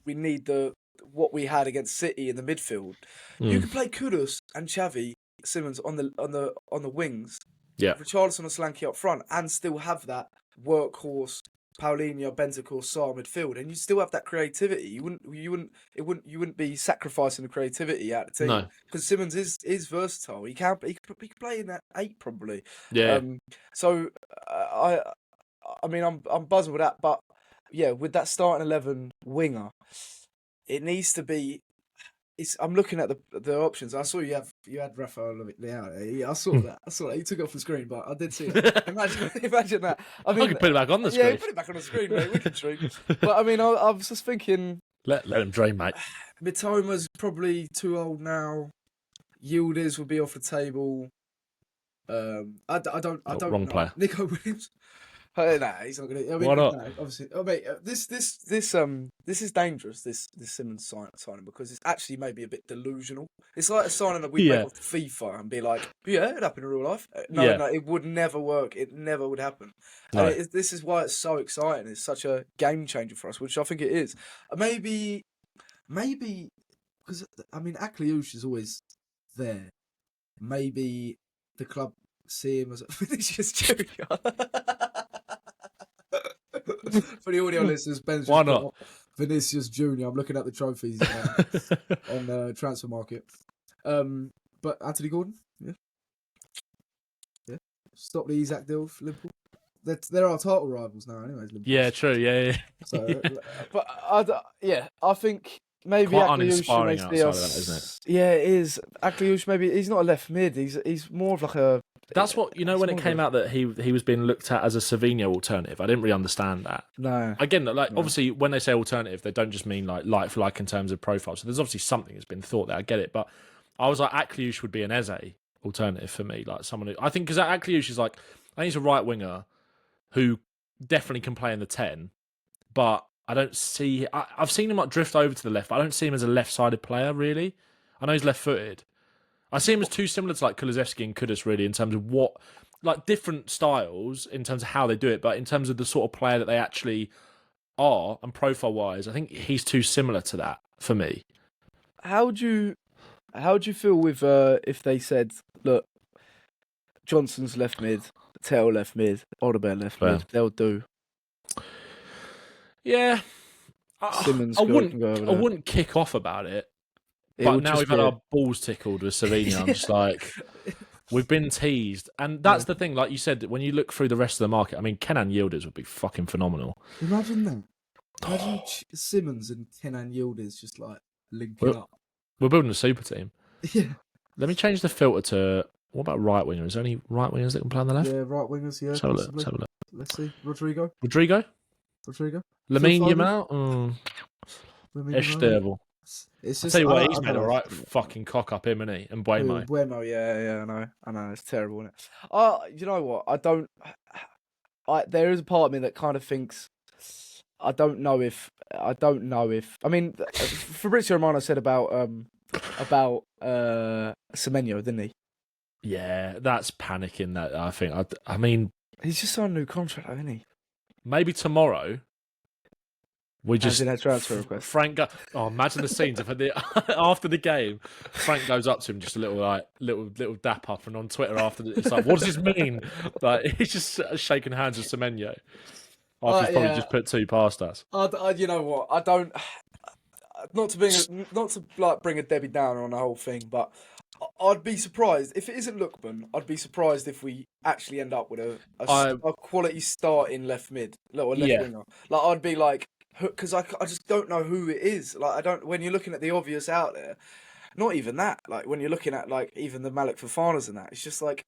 Speaker 1: we need the what we had against City in the midfield. You could play Kudus and Xavi Simons on the wings.
Speaker 2: Yeah.
Speaker 1: Richarlison and Solanke up front, and still have that workhorse Paulinho, Bentancur, Sarr midfield, and you still have that creativity. You wouldn't be sacrificing the creativity out of the team because Simons is versatile. He can play in that 8 probably.
Speaker 2: Yeah.
Speaker 1: So I mean I'm buzzing with that, but yeah, with that starting 11 winger, it needs to be. I'm looking at the options. I saw you had Rafael Leao. I saw that. He took it off the screen, but I did see it. Imagine that. I mean,
Speaker 2: I can put it back on the screen.
Speaker 1: Yeah, put it back on the screen, mate. We can dream. But I mean, I was just thinking.
Speaker 2: Let him dream, mate.
Speaker 1: Mitoma's probably too old now. Yildiz will be off the table. I don't
Speaker 2: Wrong
Speaker 1: know.
Speaker 2: player.
Speaker 1: Nico Williams. Nah, he's not gonna. I mean,
Speaker 2: Why not?
Speaker 1: No, obviously, mate, this is dangerous. This Simmons signing because it's actually maybe a bit delusional. It's like a signing that we make off FIFA and be like, yeah, it'd happen in real life. No, it would never work. It never would happen. No. This is why it's so exciting. It's such a game changer for us, which I think it is. Maybe because I mean, Akliouche is always there. Maybe the club see him as a Vinicius Junior. For the audio listeners, Ben's
Speaker 2: why not?
Speaker 1: Vinicius Junior. I'm looking at the trophies on the transfer market. But Anthony Gordon, yeah. Stop the Isaac deal for Liverpool. They're our title rivals now, anyways. Liverpool.
Speaker 2: Yeah, true. Yeah.
Speaker 1: So, but I think maybe
Speaker 2: quite
Speaker 1: uninspiring
Speaker 2: outside of that, isn't it?
Speaker 1: Yeah, it is. Akliouche, maybe he's not a left mid. He's more of like a.
Speaker 2: That's what when it came out that he was being looked at as a Savinho alternative. I didn't really understand that.
Speaker 1: No.
Speaker 2: Again, obviously when they say alternative, they don't just mean like for like in terms of profile. So there's obviously something that's been thought there. I get it, but I was like, Akliouche would be an Eze alternative for me, like someone who I think because Akliouche is like I think he's a right winger who definitely can play in the 10, but I don't see. I've seen him like drift over to the left, but I don't see him as a left-sided player really. I know he's left-footed. I see him as too similar to like Kulusevski and Kudus really in terms of what like different styles in terms of how they do it, but in terms of the sort of player that they actually are and profile-wise, I think he's too similar to that for me.
Speaker 1: How do you feel with if they said, look, Johnson's left mid, Tell left mid, Odegaard left mid, they'll do.
Speaker 2: Yeah,
Speaker 1: Simmons
Speaker 2: I wouldn't kick off about it. But now we've had our balls tickled with Savinho. I'm just like, we've been teased. And that's the thing, like you said, when you look through the rest of the market, I mean, Kenan Yildiz would be fucking phenomenal.
Speaker 1: Imagine that. Imagine Simmons and Kenan Yildiz just like linking up.
Speaker 2: We're building a super team.
Speaker 1: Yeah.
Speaker 2: Let me change the filter to, what about right wingers? Is there any right wingers that can play on the left?
Speaker 1: Yeah, right wingers, yeah.
Speaker 2: Let's have a look.
Speaker 1: Let's see. Rodrigo?
Speaker 2: Lamine Yamal? Hester.
Speaker 1: It's
Speaker 2: just, I'll tell you what, he's made a right fucking cock up him, isn't he? And Bowman.
Speaker 1: Yeah, I know. It's terrible, isn't it? You know what? There is a part of me that kind of thinks, I don't know if. I mean, Fabrizio Romano said about Semenyo, didn't he?
Speaker 2: Yeah, that's panicking. That I think. I mean,
Speaker 1: he's just signed a new contract, isn't he?
Speaker 2: Maybe tomorrow. We just
Speaker 1: in a transfer request.
Speaker 2: Frank imagine the scenes of after the game. Frank goes up to him, just a little dap up, and on Twitter after it's like, what does this mean? Like he's just shaking hands with Semenyo. After he's probably just put 2 past us.
Speaker 1: You know what? I don't. Not to bring a Debbie Downer on the whole thing, but I'd be surprised if it isn't Lookman. I'd be surprised if we actually end up with a quality start in left mid, or left winger. Like I'd be like. Because I just don't know who it is. Like I don't. When you're looking at the obvious out there, not even that. Like when you're looking at like even the Malik Fofanas and that, it's just like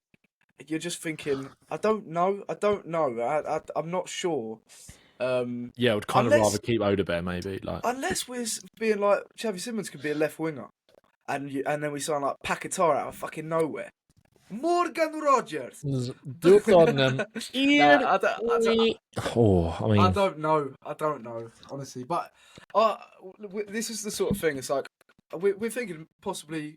Speaker 1: you're just thinking. I don't know. I'm not sure.
Speaker 2: I would kind of rather keep Odegaard maybe. Like
Speaker 1: unless we're being like Xavi Simons could be a left winger, and then we sign like Paquetá out of fucking nowhere. Morgan Rogers.
Speaker 2: Do Tottenham.
Speaker 1: I don't know, honestly. But this is the sort of thing. It's like we're thinking possibly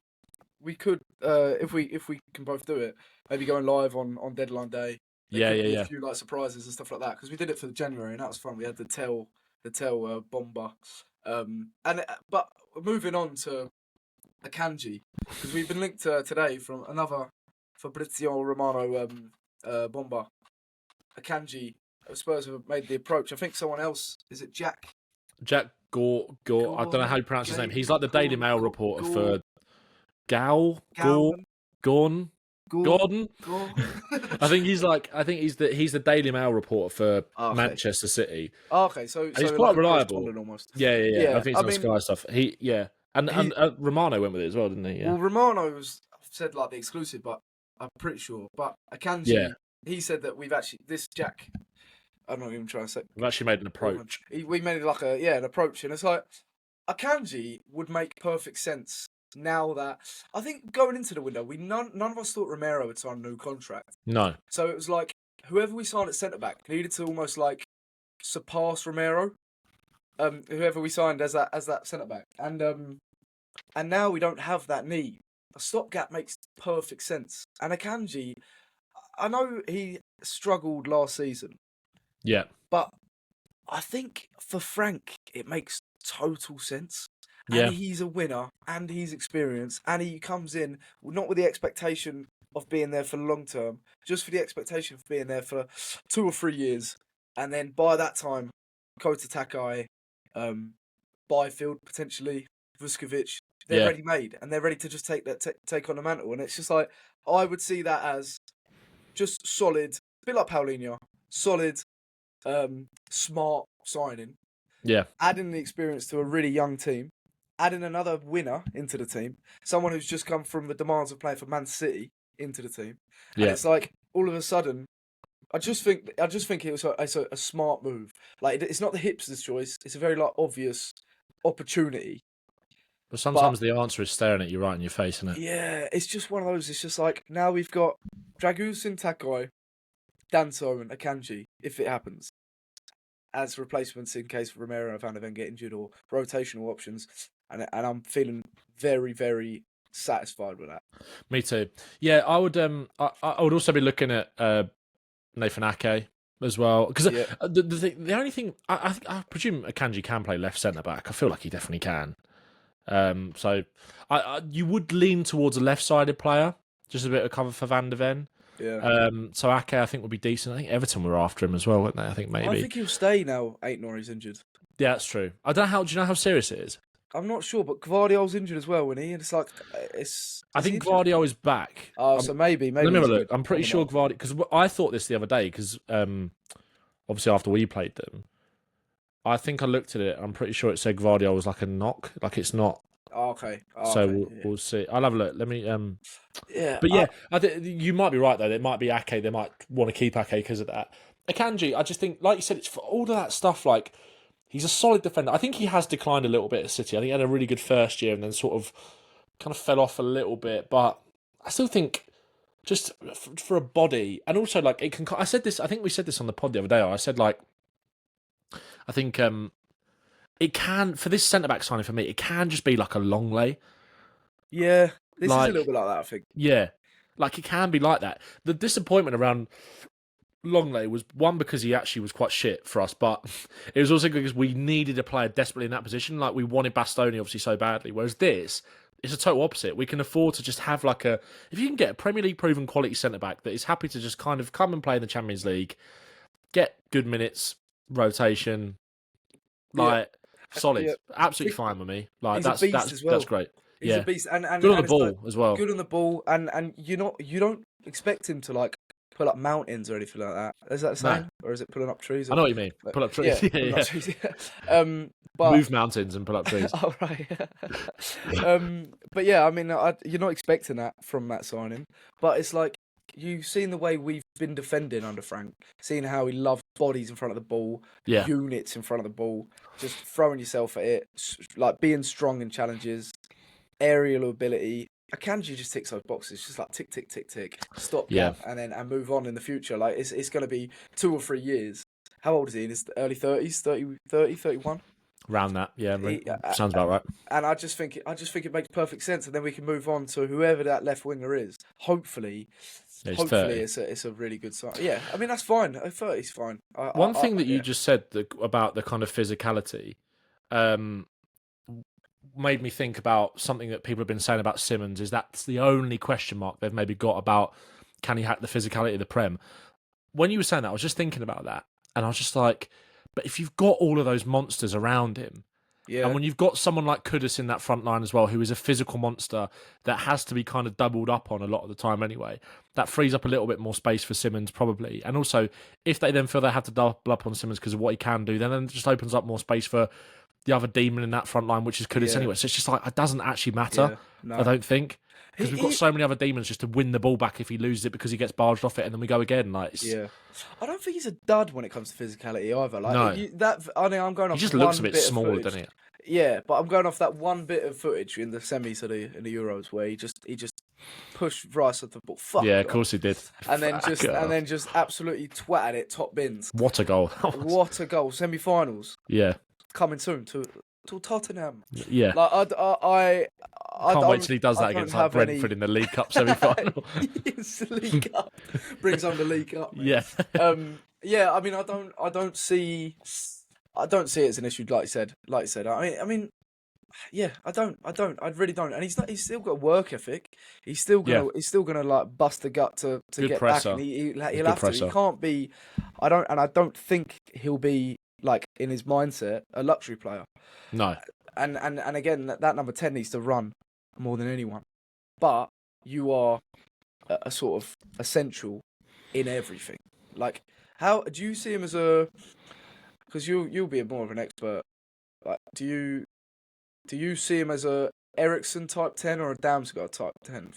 Speaker 1: we could, if we can both do it, maybe going live on deadline day. A few like surprises and stuff like that because we did it for January and that was fun. We had the tell bomber But moving on to Akanji, because we've been linked today from another Fabrizio Romano bomber. Akanji, Spurs have made the approach. I think someone else, is it Jack
Speaker 2: Gore. I don't know how you pronounce his name. He's like the Daily Mail reporter for Gordon. I think he's the Daily Mail reporter for Manchester City.
Speaker 1: Okay, so
Speaker 2: he's
Speaker 1: so
Speaker 2: quite
Speaker 1: like
Speaker 2: reliable.
Speaker 1: Almost.
Speaker 2: Yeah. I think he's on Sky stuff. And Romano went with it as well, didn't he? Yeah.
Speaker 1: Well, Romano's said like the exclusive, but I'm pretty sure. But Akanji, he said that this Jack. I'm not even trying to say.
Speaker 2: We've actually made an approach.
Speaker 1: We made it like an approach, and it's like Akanji would make perfect sense now that I think going into the window, none of us thought Romero would sign a new contract.
Speaker 2: No.
Speaker 1: So it was like whoever we signed at centre back needed to almost like surpass Romero. Whoever we signed as that centre back, and now we don't have that need. A stopgap makes perfect sense. And Akanji, I know he struggled last season.
Speaker 2: Yeah.
Speaker 1: But I think for Frank, it makes total sense.
Speaker 2: Yeah.
Speaker 1: And he's a winner, and he's experienced, and he comes in not with the expectation of being there for the long term, just for the expectation of being there for 2 or 3 years. And then by that time, Kota Takai, Byfield, potentially, Vuskovic, they're ready made, and they're ready to just take on the mantle. And it's just like, I would see that as just solid, a bit like Paulinho, solid, smart signing.
Speaker 2: Yeah.
Speaker 1: Adding the experience to a really young team, adding another winner into the team, someone who's just come from the demands of playing for Man City into the team. And it's like, all of a sudden, I just think it was a smart move. Like, it's not the hipster's choice. It's a very like obvious opportunity.
Speaker 2: But sometimes the answer is staring at you right in your face, isn't it?
Speaker 1: Yeah, it's just one of those. It's just like, now we've got Dragusin, Takai, Danso, and Akanji, if it happens, as replacements in case Romero and Van de Ven get injured, or rotational options. And I'm feeling very, very satisfied with that.
Speaker 2: Me too. Yeah, I would. I would also be looking at Nathan Ake as well, because the only thing I presume Akanji can play left centre back. I feel like he definitely can. So you would lean towards a left-sided player, just a bit of cover for Van de Ven.
Speaker 1: Yeah.
Speaker 2: So Ake, I think, would be decent. I think Everton were after him as well, weren't they? I think maybe.
Speaker 1: I think he'll stay now. Aitnour's injured.
Speaker 2: Yeah, that's true. I don't know how. Do you know how serious it is?
Speaker 1: I'm not sure, but Gvardiol's injured as well, isn't he? And it's like
Speaker 2: I think Gvardiol is back.
Speaker 1: Oh, so maybe.
Speaker 2: Let me have a look. I'm pretty sure Gvardiol, because I thought this the other day, because obviously after we played them, I think I looked at it. I'm pretty sure it said Gvardiol was like a knock, like it's not.
Speaker 1: Oh, okay.
Speaker 2: So we'll see. I'll have a look. Let me.
Speaker 1: Yeah.
Speaker 2: But yeah, I think you might be right though. It might be Ake. They might want to keep Ake because of that. Akanji, I just think, like you said, it's for all of that stuff. Like, he's a solid defender. I think he has declined a little bit at City. I think he had a really good first year and then sort of kind of fell off a little bit. But I still think, just for a body, and also like it can. I said this. I think we said this on the pod the other day. I said like, I think it can, for this centre back signing for me, it can just be like a long lay.
Speaker 1: Yeah, this is a little bit like that, I think.
Speaker 2: Yeah, like it can be like that. The disappointment around Longley was one because he actually was quite shit for us, but it was also because we needed a player desperately in that position. Like, we wanted Bastoni obviously so badly. Whereas this, it's a total opposite. We can afford to just have like if you can get a Premier League proven quality centre back that is happy to just kind of come and play in the Champions League, get good minutes, rotation, solid, absolutely fine with me. Like, that's great.
Speaker 1: He's a beast, and
Speaker 2: good on the ball as well.
Speaker 1: Good on the ball, and you don't expect him to like pull up mountains or anything like that. Is that the same? Or is it pulling up trees?
Speaker 2: I know what you mean. Pull up trees.
Speaker 1: Yeah. Trees, yeah. But,
Speaker 2: move mountains and pull up trees.
Speaker 1: Oh, right. But yeah, I mean, you're not expecting that from that signing. But it's like, you've seen the way we've been defending under Frank, seeing how he loves bodies in front of the ball, units in front of the ball, just throwing yourself at it, like being strong in challenges, aerial ability. Akanji just ticks those boxes, just like tick, tick, tick, tick, stop, and move on in the future. Like, it's going to be 2 or 3 years. How old is he? In his early 30s, 30, 31?
Speaker 2: Around that, sounds about right.
Speaker 1: And I just think it makes perfect sense, and then we can move on to whoever that left winger is. Hopefully, it's a really good sign. Yeah, I mean, that's fine. 30's fine.
Speaker 2: One thing that you just said about the kind of physicality, made me think about something that people have been saying about Simons. Is that's the only question mark they've maybe got about can he hack the physicality of the Prem? When you were saying that, I was just thinking about that, and I was just like, but if you've got all of those monsters around him, and when you've got someone like Kudus in that front line as well, who is a physical monster that has to be kind of doubled up on a lot of the time anyway, that frees up a little bit more space for Simons probably. And also, if they then feel they have to double up on Simons because of what he can do, then it just opens up more space for the other demon in that front line, which is Kudus anyway. So it's just like, it doesn't actually matter, I don't think. Because we've got so many other demons just to win the ball back if he loses it because he gets barged off it and then we go again. Like,
Speaker 1: I don't think he's a dud when it comes to physicality either. Like, I'm going off.
Speaker 2: He just looks a bit smaller, doesn't he?
Speaker 1: Yeah, but I'm going off that one bit of footage in the semis in the Euros where he just pushed Rice off the ball.
Speaker 2: Of course he did.
Speaker 1: And then just absolutely twatted it top bins.
Speaker 2: What a goal!
Speaker 1: What a goal! Semi-finals.
Speaker 2: Yeah,
Speaker 1: coming soon to Tottenham.
Speaker 2: Yeah,
Speaker 1: like I
Speaker 2: can't wait till he does that against like Brentford in the League Cup semi-final.
Speaker 1: Yes, League Cup brings on the League Cup. Man.
Speaker 2: Yeah,
Speaker 1: I mean, I don't see it as an issue, like you said. I mean, yeah, I really don't. And he's still got a work ethic. He's still gonna like bust the gut to
Speaker 2: Good
Speaker 1: get
Speaker 2: presser.
Speaker 1: back. And he'll have to. He can't be. I don't think he'll be like in his mindset a luxury player.
Speaker 2: No.
Speaker 1: And again, that number 10 needs to run more than anyone. But you are a sort of essential in everything. Like, how do you see him as a? Because you'll be more of an expert. Like, do you see him as a Eriksen type 10 or a Damsgaard type 10?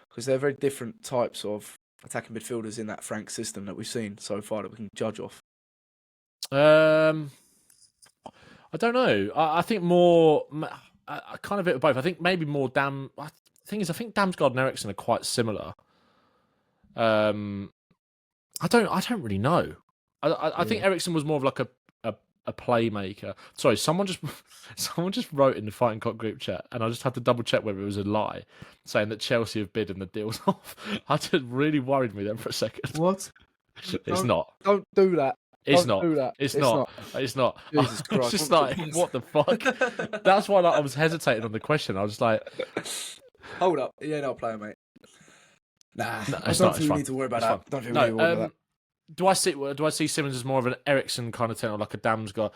Speaker 1: Because they're very different types of attacking midfielders in that Frank system that we've seen so far that we can judge off.
Speaker 2: I don't know. I think more. I kind of bit of both. I think maybe more I think Damsgaard and Eriksen are quite similar. I don't really know. I think Eriksen was more of like a playmaker. Sorry, someone just wrote in the Fighting Cock group chat, and I just had to double check whether it was a lie, saying that Chelsea have bid and the deal's off. I just really worried me then for a second.
Speaker 1: What?
Speaker 2: It's not.
Speaker 1: Don't do that.
Speaker 2: It's not. It's not. It's not.
Speaker 1: Jesus Christ.
Speaker 2: It's just like, what the fuck? That's why I was hesitating on the question. I was like,
Speaker 1: hold up. You're not playing, mate. Nah,
Speaker 2: no,
Speaker 1: I don't think we need to worry about that. Don't think we need to worry about that.
Speaker 2: Do I see Simons as more of an Eriksen kind of 10 or like a Damsgaard?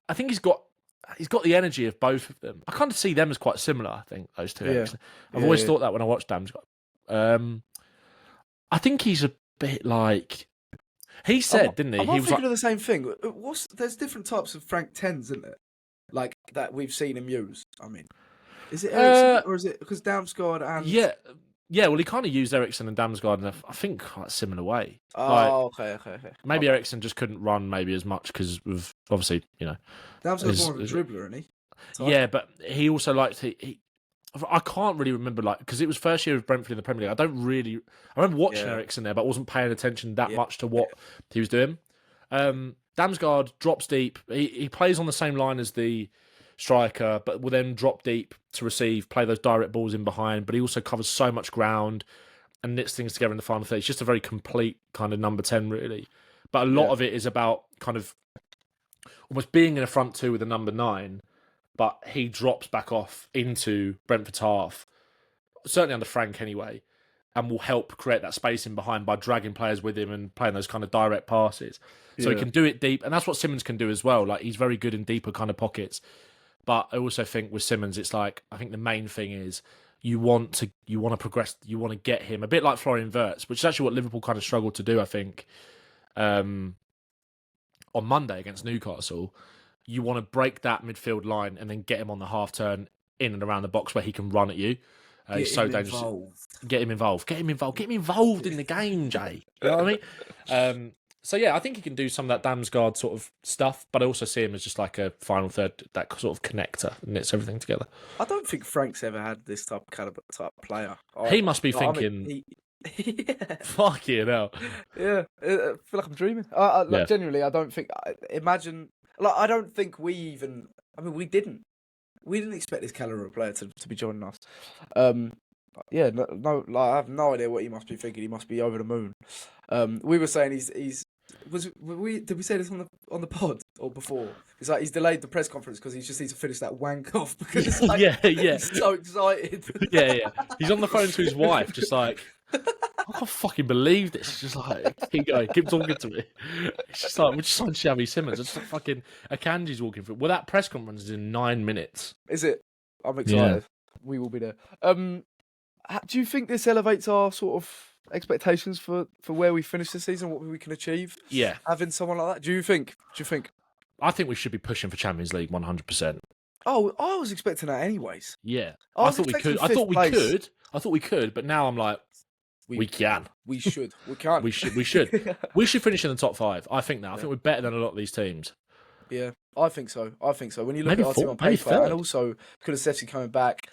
Speaker 2: I think he's got the energy of both of them. I kind of see them as quite similar. I think those two.
Speaker 1: Yeah.
Speaker 2: I've always thought that when I watched Damsgaard. I think he's a bit like he said, didn't he?
Speaker 1: I'm
Speaker 2: he was
Speaker 1: thinking of the same thing. There's different types of Frank 10s, isn't there? Like that we've seen him use. I mean, is it Eriksen or is it because Damsgaard and
Speaker 2: Yeah, well, he kind of used Eriksen and Damsgaard in I think quite a similar way.
Speaker 1: Oh, okay.
Speaker 2: Maybe Eriksen just couldn't run maybe as much because of obviously,
Speaker 1: Damsgaard's more of a dribbler, isn't he?
Speaker 2: Yeah, but he also liked I can't really remember because it was first year of Brentford in the Premier League. I remember watching Eriksen there, but I wasn't paying attention that much to what he was doing. Damsgaard drops deep. He plays on the same line as the striker, but will then drop deep to receive, play those direct balls in behind. But he also covers so much ground and knits things together in the final third. It's just a very complete kind of number 10, really. But a lot of it is about kind of almost being in a front two with a number 9. But he drops back off into Brentford's half, certainly under Frank anyway, and will help create that space in behind by dragging players with him and playing those kind of direct passes. So he can do it deep, and that's what Simons can do as well. Like, he's very good in deeper kind of pockets. But I also think with Simons, it's like, I think the main thing is you want to progress, you want to get him a bit like Florian Wirtz, which is actually what Liverpool kind of struggled to do, I think, on Monday against Newcastle. You want to break that midfield line and then get him on the half turn in and around the box where he can run at you. He's so dangerous. Get him involved in the game, Jay. You know what I mean? So yeah, I think he can do some of that Damsgaard sort of stuff, but I also see him as just like a final third, that sort of connector, and knits everything together.
Speaker 1: I don't think Frank's ever had this type of player.
Speaker 2: He must be thinking, fuck you now.
Speaker 1: Yeah, I feel like I'm dreaming. Genuinely, I don't think. Imagine. Like, I don't think we didn't expect this caliber of player to be joining us. I have no idea what he must be thinking. He must be over the moon. We were saying he's Did we say this on the pod or before? It's like he's delayed the press conference because he just needs to finish that wank off because it's like,
Speaker 2: yeah.
Speaker 1: he's so excited.
Speaker 2: yeah. He's on the phone to his wife, just like, I can't fucking believe this. She's just like, keep going, keep talking to me. It's just like, we just signed Xavi Simons. It's just fucking Akanji's walking through. Well, that press conference is in 9 minutes.
Speaker 1: Is it? I'm excited. We will be there. Do you think this elevates our sort of expectations for where we finish the season, what we can achieve?
Speaker 2: Yeah.
Speaker 1: Having someone like that? Do you think?
Speaker 2: I think we should be pushing for Champions League 100%.
Speaker 1: Oh, I was expecting that anyways.
Speaker 2: Yeah. I thought we could. I thought we could, but now I'm like, we can.
Speaker 1: We should. We can't.
Speaker 2: We should. We should finish in the top 5. I think that. I think we're better than a lot of these teams.
Speaker 1: Yeah, I think so. When you look at our team on paper, and also Kulusevski coming back,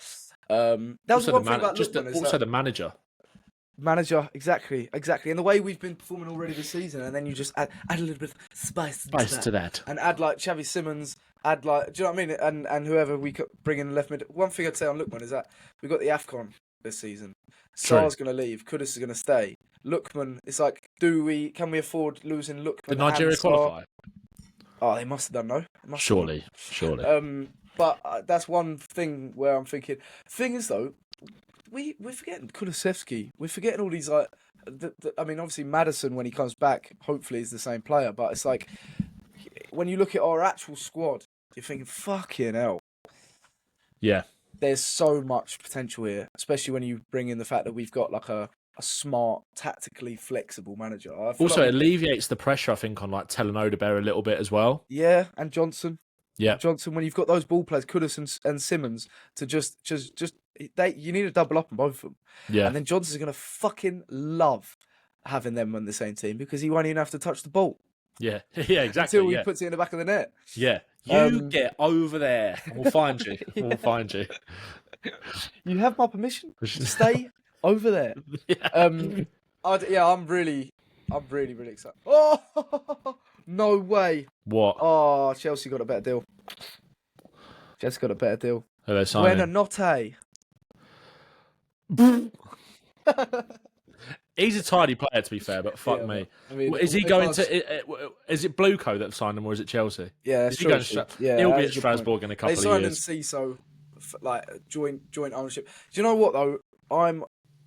Speaker 1: that was the one thing about Lookman.
Speaker 2: Also the manager.
Speaker 1: Manager, exactly. And the way we've been performing already this season, and then you just add a little bit of spice to that. And add like Xavi Simons, do you know what I mean? And whoever we could bring in left mid. One thing I'd say on Lookman is that we've got the AFCON this season. Sar's going to leave. Kudus is going to stay. Lookman, it's like, can we afford losing Lookman?
Speaker 2: Did Nigeria qualify?
Speaker 1: Oh, they must have done, no?
Speaker 2: Surely.
Speaker 1: But that's one thing where I'm thinking. Thing is, though, we're forgetting Kulusevski. We're forgetting all these, like, I mean, obviously Maddison, when he comes back, hopefully is the same player. But it's like, when you look at our actual squad, you're thinking, fucking hell.
Speaker 2: Yeah.
Speaker 1: There's so much potential here, especially when you bring in the fact that we've got like a smart, tactically flexible manager.
Speaker 2: Also, it alleviates the pressure, I think, on like Telenodebear a little bit as well.
Speaker 1: Yeah, and Johnson.
Speaker 2: Yeah,
Speaker 1: Johnson. When you've got those ball players, Kudus and Simons, to you need to double up on both of them.
Speaker 2: Yeah,
Speaker 1: and then Johnson's gonna fucking love having them on the same team because he won't even have to touch the ball.
Speaker 2: Yeah, exactly.
Speaker 1: Until he puts it in the back of the net.
Speaker 2: Yeah, you get over there. We'll find you. We'll find you.
Speaker 1: You have my permission to stay over there.
Speaker 2: Yeah.
Speaker 1: I'm really excited. Oh, no way.
Speaker 2: What?
Speaker 1: Oh, Chelsea got a better deal. Chelsea got a better deal.
Speaker 2: Who are they signing?
Speaker 1: Buenanotte.
Speaker 2: He's a tidy player, to be fair, but fuck me. I mean, is he going to? Is it Blueco that signed him, or is it Chelsea?
Speaker 1: Yeah,
Speaker 2: is he going he'll be at Strasbourg in a couple of years.
Speaker 1: They signed him CISO, like joint ownership. Do you know what though? I'm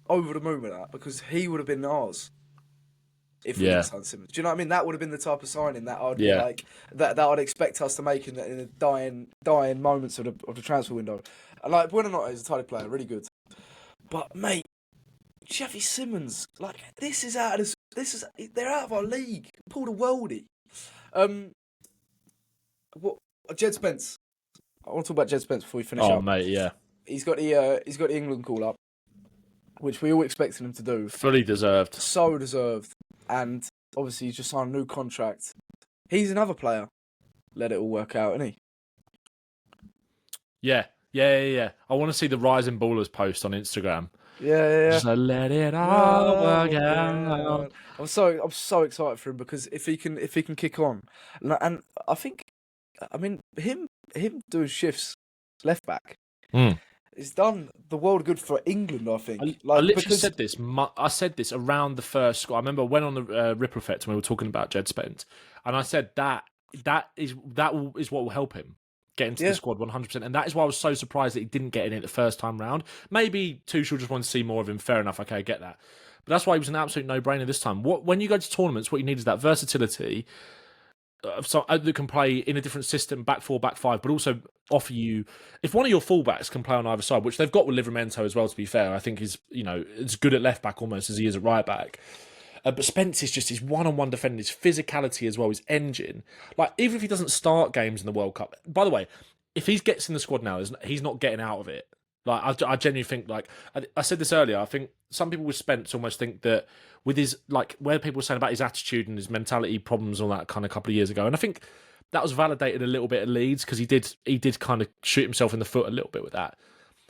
Speaker 1: over the moon with that because he would have been ours if we didn't sign Simons. Do you know what I mean? That would have been the type of signing that I'd be like that I'd expect us to make in the dying moments of the transfer window. And like Buenanotte is a tidy player, really good, but mate. Xavi Simons, like they're out of our league. Pulled a worldie. Djed Spence. I want to talk about Djed Spence before we finish up.
Speaker 2: Oh mate, yeah.
Speaker 1: He's got the England call up, which we all expected him to do.
Speaker 2: Fully deserved. So
Speaker 1: deserved. And obviously he's just signed a new contract. He's another player. Let it all work out, isn't he?
Speaker 2: Yeah. I want to see the Rising Ballers post on Instagram.
Speaker 1: Yeah.
Speaker 2: So let it all work out.
Speaker 1: I'm so excited for him because if he can kick on, and I mean him doing shifts left back, it's done the world good for England. I think.
Speaker 2: I literally said this. I said this around the first score. I remember I went on the Ripper Effect when we were talking about Djed Spence, and I said that is what will help him get into the squad 100%, and that is why I was so surprised that he didn't get in it the first time round. Maybe Tuchel just wanted to see more of him. Fair enough. Okay, I get that. But that's why he was an absolute no-brainer this time. When you go to tournaments, what you need is that versatility that can play in a different system, back 4, back 5, but also offer you. If one of your fullbacks can play on either side, which they've got with Livramento as well, to be fair, I think he's as good at left back almost as he is at right back. But Spence is just his one-on-one defending, his physicality as well, his engine. Like, even if he doesn't start games in the World Cup, by the way, if he gets in the squad now, he's not getting out of it. Like, I genuinely think, like, I said this earlier, I think some people with Spence almost think that with his, like, where people were saying about his attitude and his mentality problems and all that kind of couple of years ago, and I think that was validated a little bit at Leeds because he did kind of shoot himself in the foot a little bit with that.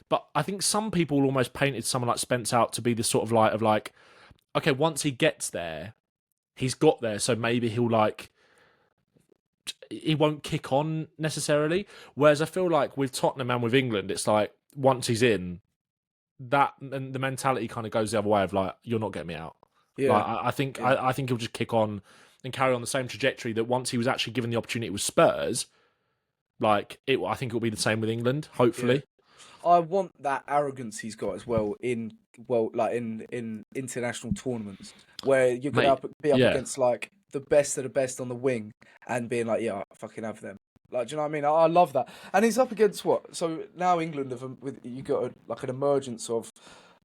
Speaker 2: But I think some people almost painted someone like Spence out to be this sort of light of like, okay, once he gets there, he's got there, so maybe he won't kick on necessarily. Whereas I feel like with Tottenham and with England, it's like once he's in, that and the mentality kind of goes the other way of like, you're not getting me out.
Speaker 1: Yeah,
Speaker 2: like, I think he'll just kick on. and carry on the same trajectory that once he was actually given the opportunity with Spurs, I think it'll be the same with England, hopefully.
Speaker 1: Yeah. I want that arrogance he's got as well in international tournaments where you're gonna be up against like the best of the best on the wing and being like, yeah, I fucking have them. Like, do you know what I mean? I love that. And he's up against what? So now England you got an emergence of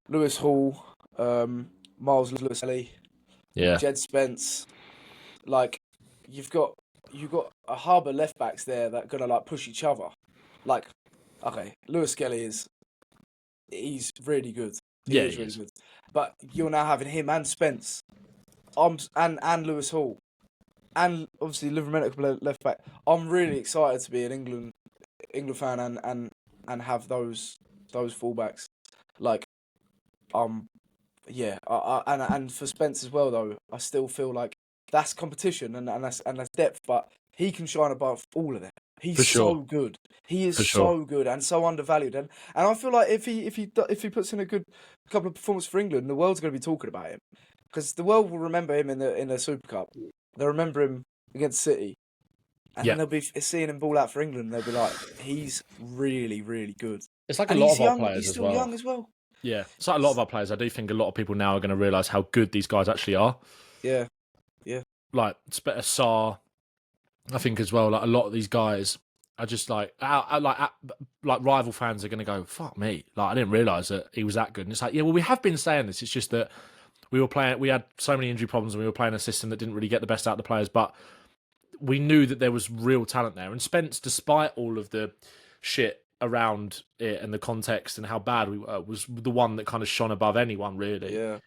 Speaker 1: Lewis Hall, Miles Lewis-Kelly, Djed Spence. Like, you've got a hub of left backs there that are gonna like push each other. Like, okay, Lewis-Kelly he's really good. He is really good. But you're now having him and Spence, and Lewis Hall, and obviously Livramento left back. I'm really excited to be an England fan and have those fullbacks. Like, and for Spence as well though, I still feel like that's competition and that's depth, but he can shine above all of them. He's so good. He is so good and so undervalued. And I feel like if he puts in a good couple of performances for England, the world's going to be talking about him, because the world will remember him in the Super Cup. They'll remember him against City, and then they'll be seeing him ball out for England. They'll be like, he's really, really good.
Speaker 2: It's like a lot of our players
Speaker 1: he's
Speaker 2: as
Speaker 1: still
Speaker 2: well.
Speaker 1: young as well.
Speaker 2: Yeah, it's like a lot of our players. I do think a lot of people now are going to realise how good these guys actually are.
Speaker 1: Yeah.
Speaker 2: Like Sarr, I think as well. Like a lot of these guys are just like rival fans are going to go, fuck me. Like, I didn't realise that he was that good. And it's like, yeah, well, we have been saying this. It's just that we had so many injury problems and we were playing a system that didn't really get the best out of the players. But we knew that there was real talent there. And Spence, despite all of the shit around it and the context and how bad we were, was the one that kind of shone above anyone, really.
Speaker 1: Yeah.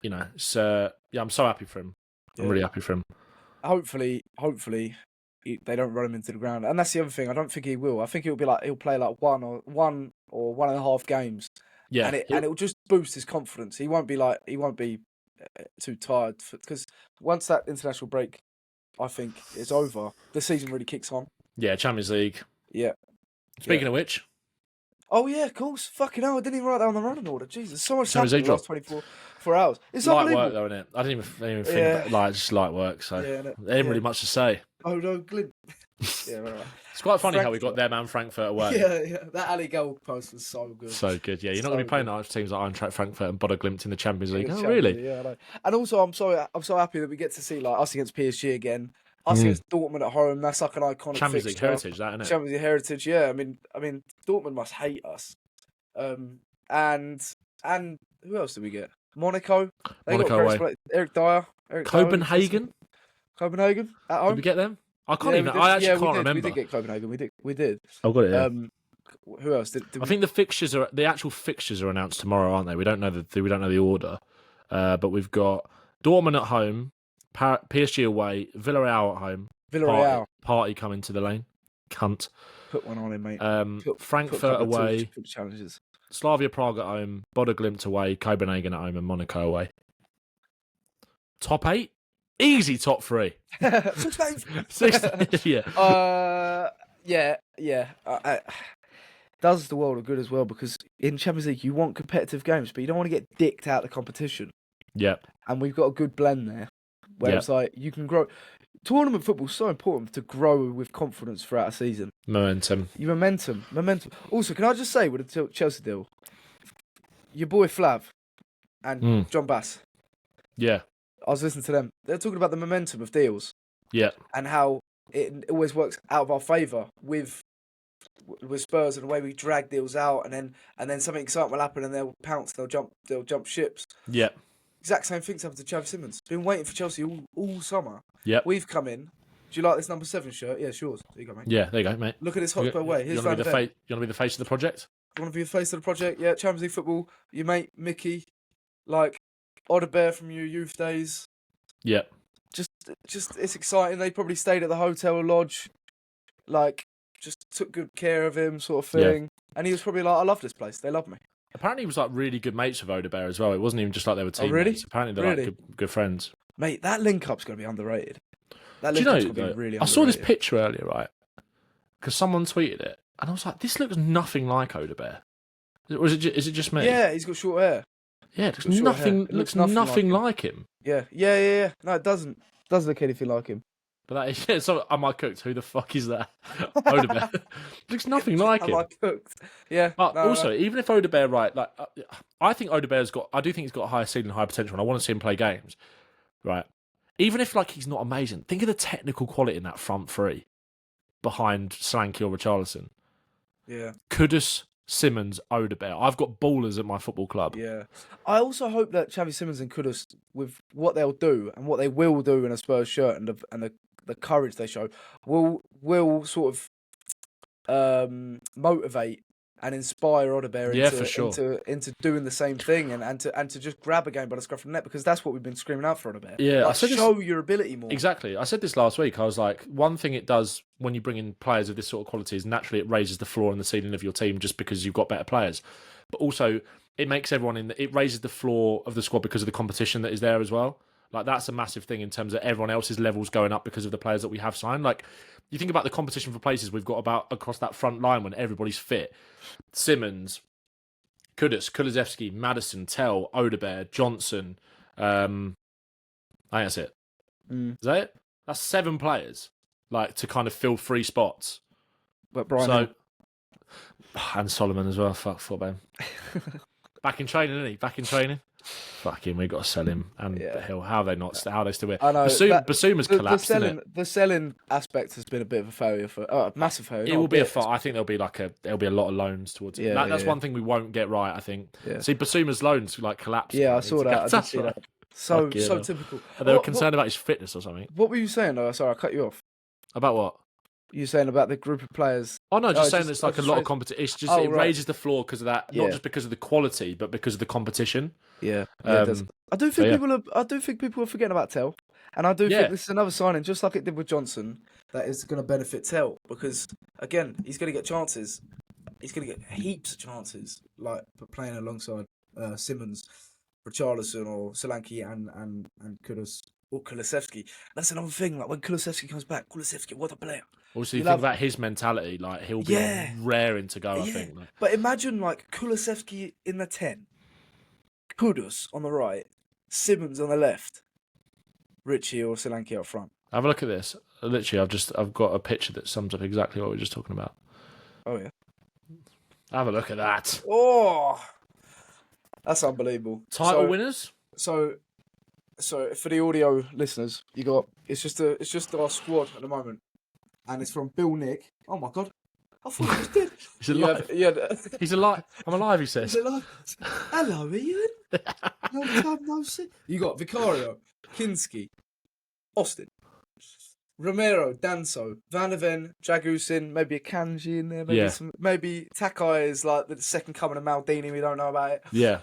Speaker 2: You know, so I'm so happy for him. I'm really happy for him.
Speaker 1: Hopefully, they don't run him into the ground, and that's the other thing. I don't think he will. I think he'll play like one or 1.5 games. Yeah, and it'll just boost his confidence. He won't be too tired, because once that international break, I think, is over, the season really kicks on. Yeah,
Speaker 2: Champions League.
Speaker 1: Yeah.
Speaker 2: Speaking of which.
Speaker 1: Oh yeah, of course. Fucking hell, I didn't even write down the running order. Jesus, so much happened in the last 24 hours. It's
Speaker 2: light
Speaker 1: unbelievable.
Speaker 2: Work though, isn't it? I didn't even think about it. Just light work, so there ain't really much to say.
Speaker 1: Oh no, Glint. Yeah, right.
Speaker 2: It's quite funny how we got them and Frankfurt away.
Speaker 1: Yeah. That Ali goal post was so good.
Speaker 2: So good, yeah. You're not going to be playing nice teams like Eintracht Frankfurt and Bodo Glimt in the Champions League.
Speaker 1: Oh,
Speaker 2: really?
Speaker 1: Yeah, I know. And also, I'm so happy that we get to see like us against PSG again. Us against Dortmund at home. That's like an iconic
Speaker 2: Champions
Speaker 1: fixture.
Speaker 2: League heritage, that, isn't it?
Speaker 1: Champions League heritage, yeah. I mean, Dortmund must hate us. And who else did we get? Monaco.
Speaker 2: Monaco away.
Speaker 1: Eric Dyer.
Speaker 2: Copenhagen
Speaker 1: at home.
Speaker 2: Did we get them? I can't even. I actually can't remember.
Speaker 1: We did get Copenhagen. We did.
Speaker 2: I've got it. Yeah.
Speaker 1: Who else?
Speaker 2: I think the actual fixtures are announced tomorrow, aren't they? We don't know the order. But we've got Dortmund at home, PSG away, Villarreal at home. Party coming to the lane. Cunt.
Speaker 1: Put one on him, mate.
Speaker 2: Frankfurt away.
Speaker 1: Challenges.
Speaker 2: Slavia Prague at home. Bodo Glimt away. Copenhagen at home, and Monaco away. Top 8. Easy top 3. 16.
Speaker 1: Yeah. Does the world of good as well, because in Champions League you want competitive games, but you don't want to get dicked out of the competition.
Speaker 2: Yeah.
Speaker 1: And we've got a good blend there, where it's like you can grow. Tournament football is so important to grow with confidence throughout a season.
Speaker 2: Momentum.
Speaker 1: Also, can I just say, with the Chelsea deal, your boy Flav and John Bass.
Speaker 2: Yeah.
Speaker 1: I was listening to them. They're talking about the momentum of deals.
Speaker 2: Yeah.
Speaker 1: And how it always works out of our favour with Spurs, and the way we drag deals out, and then something exciting will happen and they'll pounce, they'll jump ships.
Speaker 2: Yeah.
Speaker 1: Exact same thing's happened to Xavi Simons. Been waiting for Chelsea all summer.
Speaker 2: Yeah.
Speaker 1: We've come in. Do you like this number 7 shirt? Yeah, it's yours. There you go, mate.
Speaker 2: Yeah, there you go, mate.
Speaker 1: Look at this Hotspur way.
Speaker 2: You want to be the face of the project?
Speaker 1: You want to be the face of the project? Yeah, Champions League football. Your mate Mickey, like Odd Bear from your youth days.
Speaker 2: Yeah.
Speaker 1: Just it's exciting. They probably stayed at the hotel lodge, like just took good care of him, sort of thing. Yeah. And he was probably like, I love this place. They love me.
Speaker 2: Apparently, he was like really good mates with Odebear as well. It wasn't even just like they were teammates.
Speaker 1: Oh, really?
Speaker 2: Apparently, they're like good friends.
Speaker 1: Mate, that link up's going to be underrated.
Speaker 2: That link up's going to be really underrated. I saw this picture earlier, right? Because someone tweeted it, and I was like, this looks nothing like Odebear. Or is it just me?
Speaker 1: Yeah, he's got short hair.
Speaker 2: Yeah, it looks nothing like him.
Speaker 1: Yeah. No, it doesn't look anything like him.
Speaker 2: But that is, yeah, so am I cooked? Who the fuck is that? Odebear. Looks nothing like him.
Speaker 1: Am I cooked? Yeah.
Speaker 2: But also, even if Odebear, right, like I think I do think he's got a higher ceiling, higher potential, and I want to see him play games, right? Even if like he's not amazing, think of the technical quality in that front three behind Solanke or Richarlison.
Speaker 1: Yeah.
Speaker 2: Kudus, Simons, Odebear. I've got ballers at my football club.
Speaker 1: Yeah. I also hope that Xavi Simons and Kudus, with what they'll do and what they will do in a Spurs shirt and the courage they show, will sort of motivate and inspire Odebear into doing the same thing and to just grab a game by the scruff of the neck, because that's what we've been screaming out for Odebear.
Speaker 2: Yeah,
Speaker 1: like, show your ability more.
Speaker 2: Exactly. I said this last week. I was like, one thing it does when you bring in players of this sort of quality is naturally it raises the floor and the ceiling of your team just because you've got better players. But also it makes everyone it raises the floor of the squad because of the competition that is there as well. Like that's a massive thing in terms of everyone else's levels going up because of the players that we have signed. Like you think about the competition for places we've got about across that front line when everybody's fit. Simons, Kudus, Kulusevski, Maddison, Tell, Odebear, Johnson. I think that's it. Is that it? That's 7 players, like to kind of fill 3 spots.
Speaker 1: But Brian
Speaker 2: and Solomon as well. Fuck Bowman. Back in training, isn't he? Back in training. Fuck him, we got to sell him. And Hill, how are they still here?
Speaker 1: I know.
Speaker 2: Basouma's collapsed,
Speaker 1: the selling aspect has been a bit of a failure a massive failure.
Speaker 2: It will be I think there'll be a lot of loans towards it. That's one thing we won't get right, I think. Yeah. See, Basouma's loans like collapsed.
Speaker 1: Yeah, I saw that. I did see that. So typical.
Speaker 2: They were concerned about his fitness or something.
Speaker 1: What were you saying though? Sorry, I cut you off.
Speaker 2: About what?
Speaker 1: You saying about the group of players?
Speaker 2: Oh no, saying it's like a lot of competition. It's just it raises the floor because of that, not just because of the quality, but because of the competition.
Speaker 1: Yeah, it does. I do think people are forgetting about Tell, and I do think this is another signing, just like it did with Johnson, that is going to benefit Tell because again, he's going to get chances. He's going to get heaps of chances, like for playing alongside Simons, Richarlison, or Solanke and Kudus or Kulusevski. That's another thing. Like when Kulusevski comes back, Kulusevski, what a player!
Speaker 2: Also, you think about his mentality, like he'll be raring to go. I think. Like.
Speaker 1: But imagine like Kulusevski in the 10, Kudus on the right, Simons on the left, Richie or Solanke up front.
Speaker 2: Have a look at this. Literally, I've got a picture that sums up exactly what we were just talking about.
Speaker 1: Oh yeah.
Speaker 2: Have a look at that.
Speaker 1: Oh, that's unbelievable.
Speaker 2: Title winners.
Speaker 1: So for the audio listeners, it's just our squad at the moment. And it's from Bill Nick. Oh my god. I thought he was dead.
Speaker 2: He's alive. He's alive. I'm alive, he says.
Speaker 1: He's alive. Hello, Ian. Long time no see. You got Vicario, Kinski, Austin, Romero, Danso, Van der Ven, Jagusin, maybe Akanji in there, maybe Takai is like the second coming of Maldini, we don't know about it.
Speaker 2: Yeah.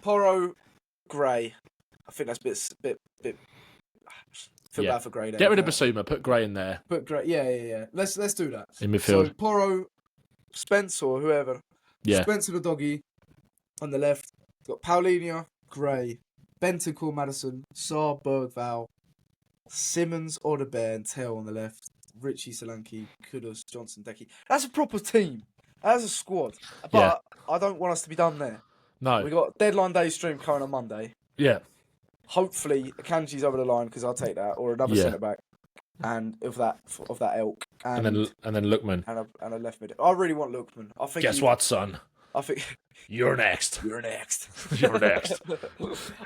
Speaker 1: Porro, Gray. I think that's a bit feel bad for Gray there.
Speaker 2: Get rid of Basuma, put Gray in there.
Speaker 1: Put Gray, yeah. Let's do that.
Speaker 2: In midfield.
Speaker 1: So Porro, Spence or whoever.
Speaker 2: Yeah.
Speaker 1: Spence and the doggy on the left. Got Paulinho, Gray, Bentancur, Maddison, Saar, Bergval, Simons, Odebear, and Tell on the left. Richie, Solanke, Kudus, Johnson, Decky. That's a proper team. That's a squad. But I don't want us to be done there.
Speaker 2: No.
Speaker 1: We got deadline day stream coming on Monday.
Speaker 2: Yeah.
Speaker 1: Hopefully, Akanji's over the line because I'll take that, or another centre back, and of that ilk, and then
Speaker 2: Lookman
Speaker 1: and a left mid. I really want Lookman. I think.
Speaker 2: Guess what, son?
Speaker 1: I think
Speaker 2: you're next.
Speaker 1: You're next.
Speaker 2: You're next.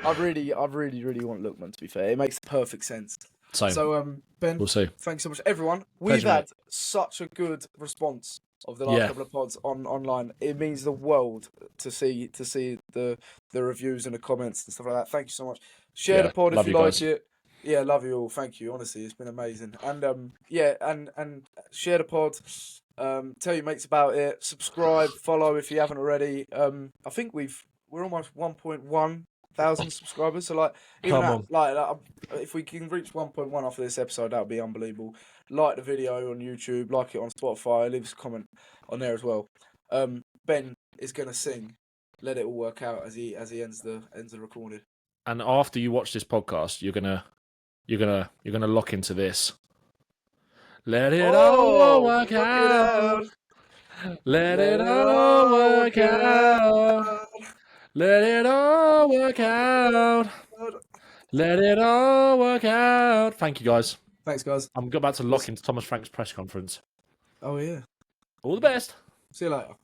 Speaker 1: I really want Lookman. To be fair, it makes perfect sense.
Speaker 2: Same.
Speaker 1: So, Ben,
Speaker 2: we'll see.
Speaker 1: Thanks so much, everyone. We've had such a good response of the last couple of pods online. It means the world to see the reviews and the comments and stuff like that. Thank you so much. Share the pod if you like it. Yeah, love you all. Thank you. Honestly, it's been amazing. And and share the pod. Tell your mates about it. Subscribe, follow if you haven't already. I think we're almost 1.1 thousand subscribers. So if we can reach 1.1 after this episode, that would be unbelievable. Like the video on YouTube, like it on Spotify, leave us a comment on there as well. Ben is gonna sing "Let It All Work Out" as he ends the recording.
Speaker 2: And after you watch this podcast, you're gonna lock into this. Let it all work out. Let it all work out. Let it all work out. Let it all work out. Thank you, guys.
Speaker 1: Thanks, guys.
Speaker 2: I'm about to lock into Thomas Frank's press conference.
Speaker 1: Oh, yeah.
Speaker 2: All the best.
Speaker 1: See you later.